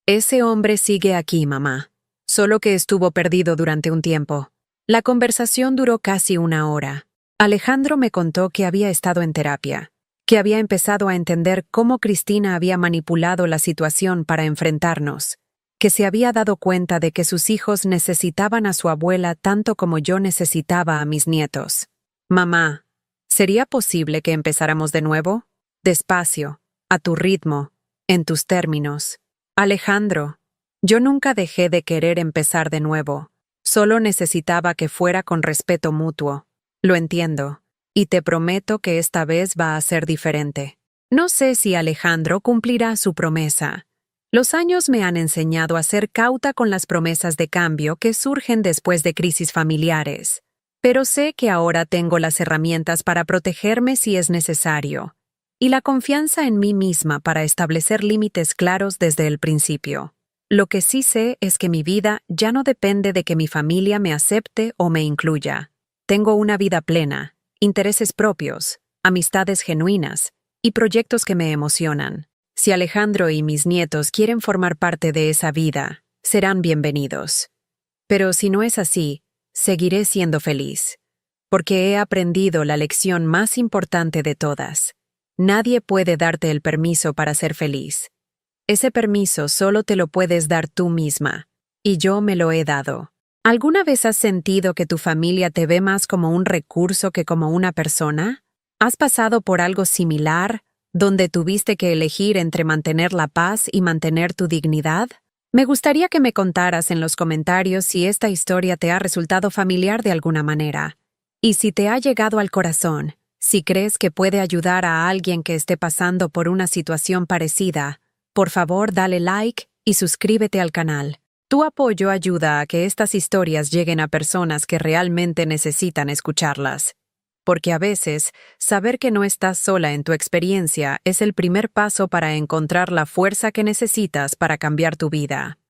Ese hombre sigue aquí, mamá. Solo que estuvo perdido durante un tiempo. La conversación duró casi 1 hora. Alejandro me contó que había estado en terapia, que había empezado a entender cómo Cristina había manipulado la situación para enfrentarnos, que se había dado cuenta de que sus hijos necesitaban a su abuela tanto como yo necesitaba a mis nietos. Mamá, ¿Sería posible que empezáramos de nuevo? Despacio, a tu ritmo, en tus términos. Alejandro, yo nunca dejé de querer empezar de nuevo. Solo necesitaba que fuera con respeto mutuo. Lo entiendo, y te prometo que esta vez va a ser diferente. No sé si Alejandro cumplirá su promesa. Los años me han enseñado a ser cauta con las promesas de cambio que surgen después de crisis familiares. Pero sé que ahora tengo las herramientas para protegerme si es necesario, y la confianza en mí misma para establecer límites claros desde el principio. Lo que sí sé es que mi vida ya no depende de que mi familia me acepte o me incluya. Tengo una vida plena, intereses propios, amistades genuinas y proyectos que me emocionan. Si Alejandro y mis nietos quieren formar parte de esa vida, serán bienvenidos. Pero si no es así, seguiré siendo feliz, porque he aprendido la lección más importante de todas. Nadie puede darte el permiso para ser feliz. Ese permiso solo te lo puedes dar tú misma, y yo me lo he dado. ¿Alguna vez has sentido que tu familia te ve más como un recurso que como una persona? ¿Has pasado por algo similar, donde tuviste que elegir entre mantener la paz y mantener tu dignidad? Me gustaría que me contaras en los comentarios si esta historia te ha resultado familiar de alguna manera. Y si te ha llegado al corazón, si crees que puede ayudar a alguien que esté pasando por una situación parecida, por favor dale like y suscríbete al canal. Tu apoyo ayuda a que estas historias lleguen a personas que realmente necesitan escucharlas. Porque a veces, saber que no estás sola en tu experiencia es el primer paso para encontrar la fuerza que necesitas para cambiar tu vida.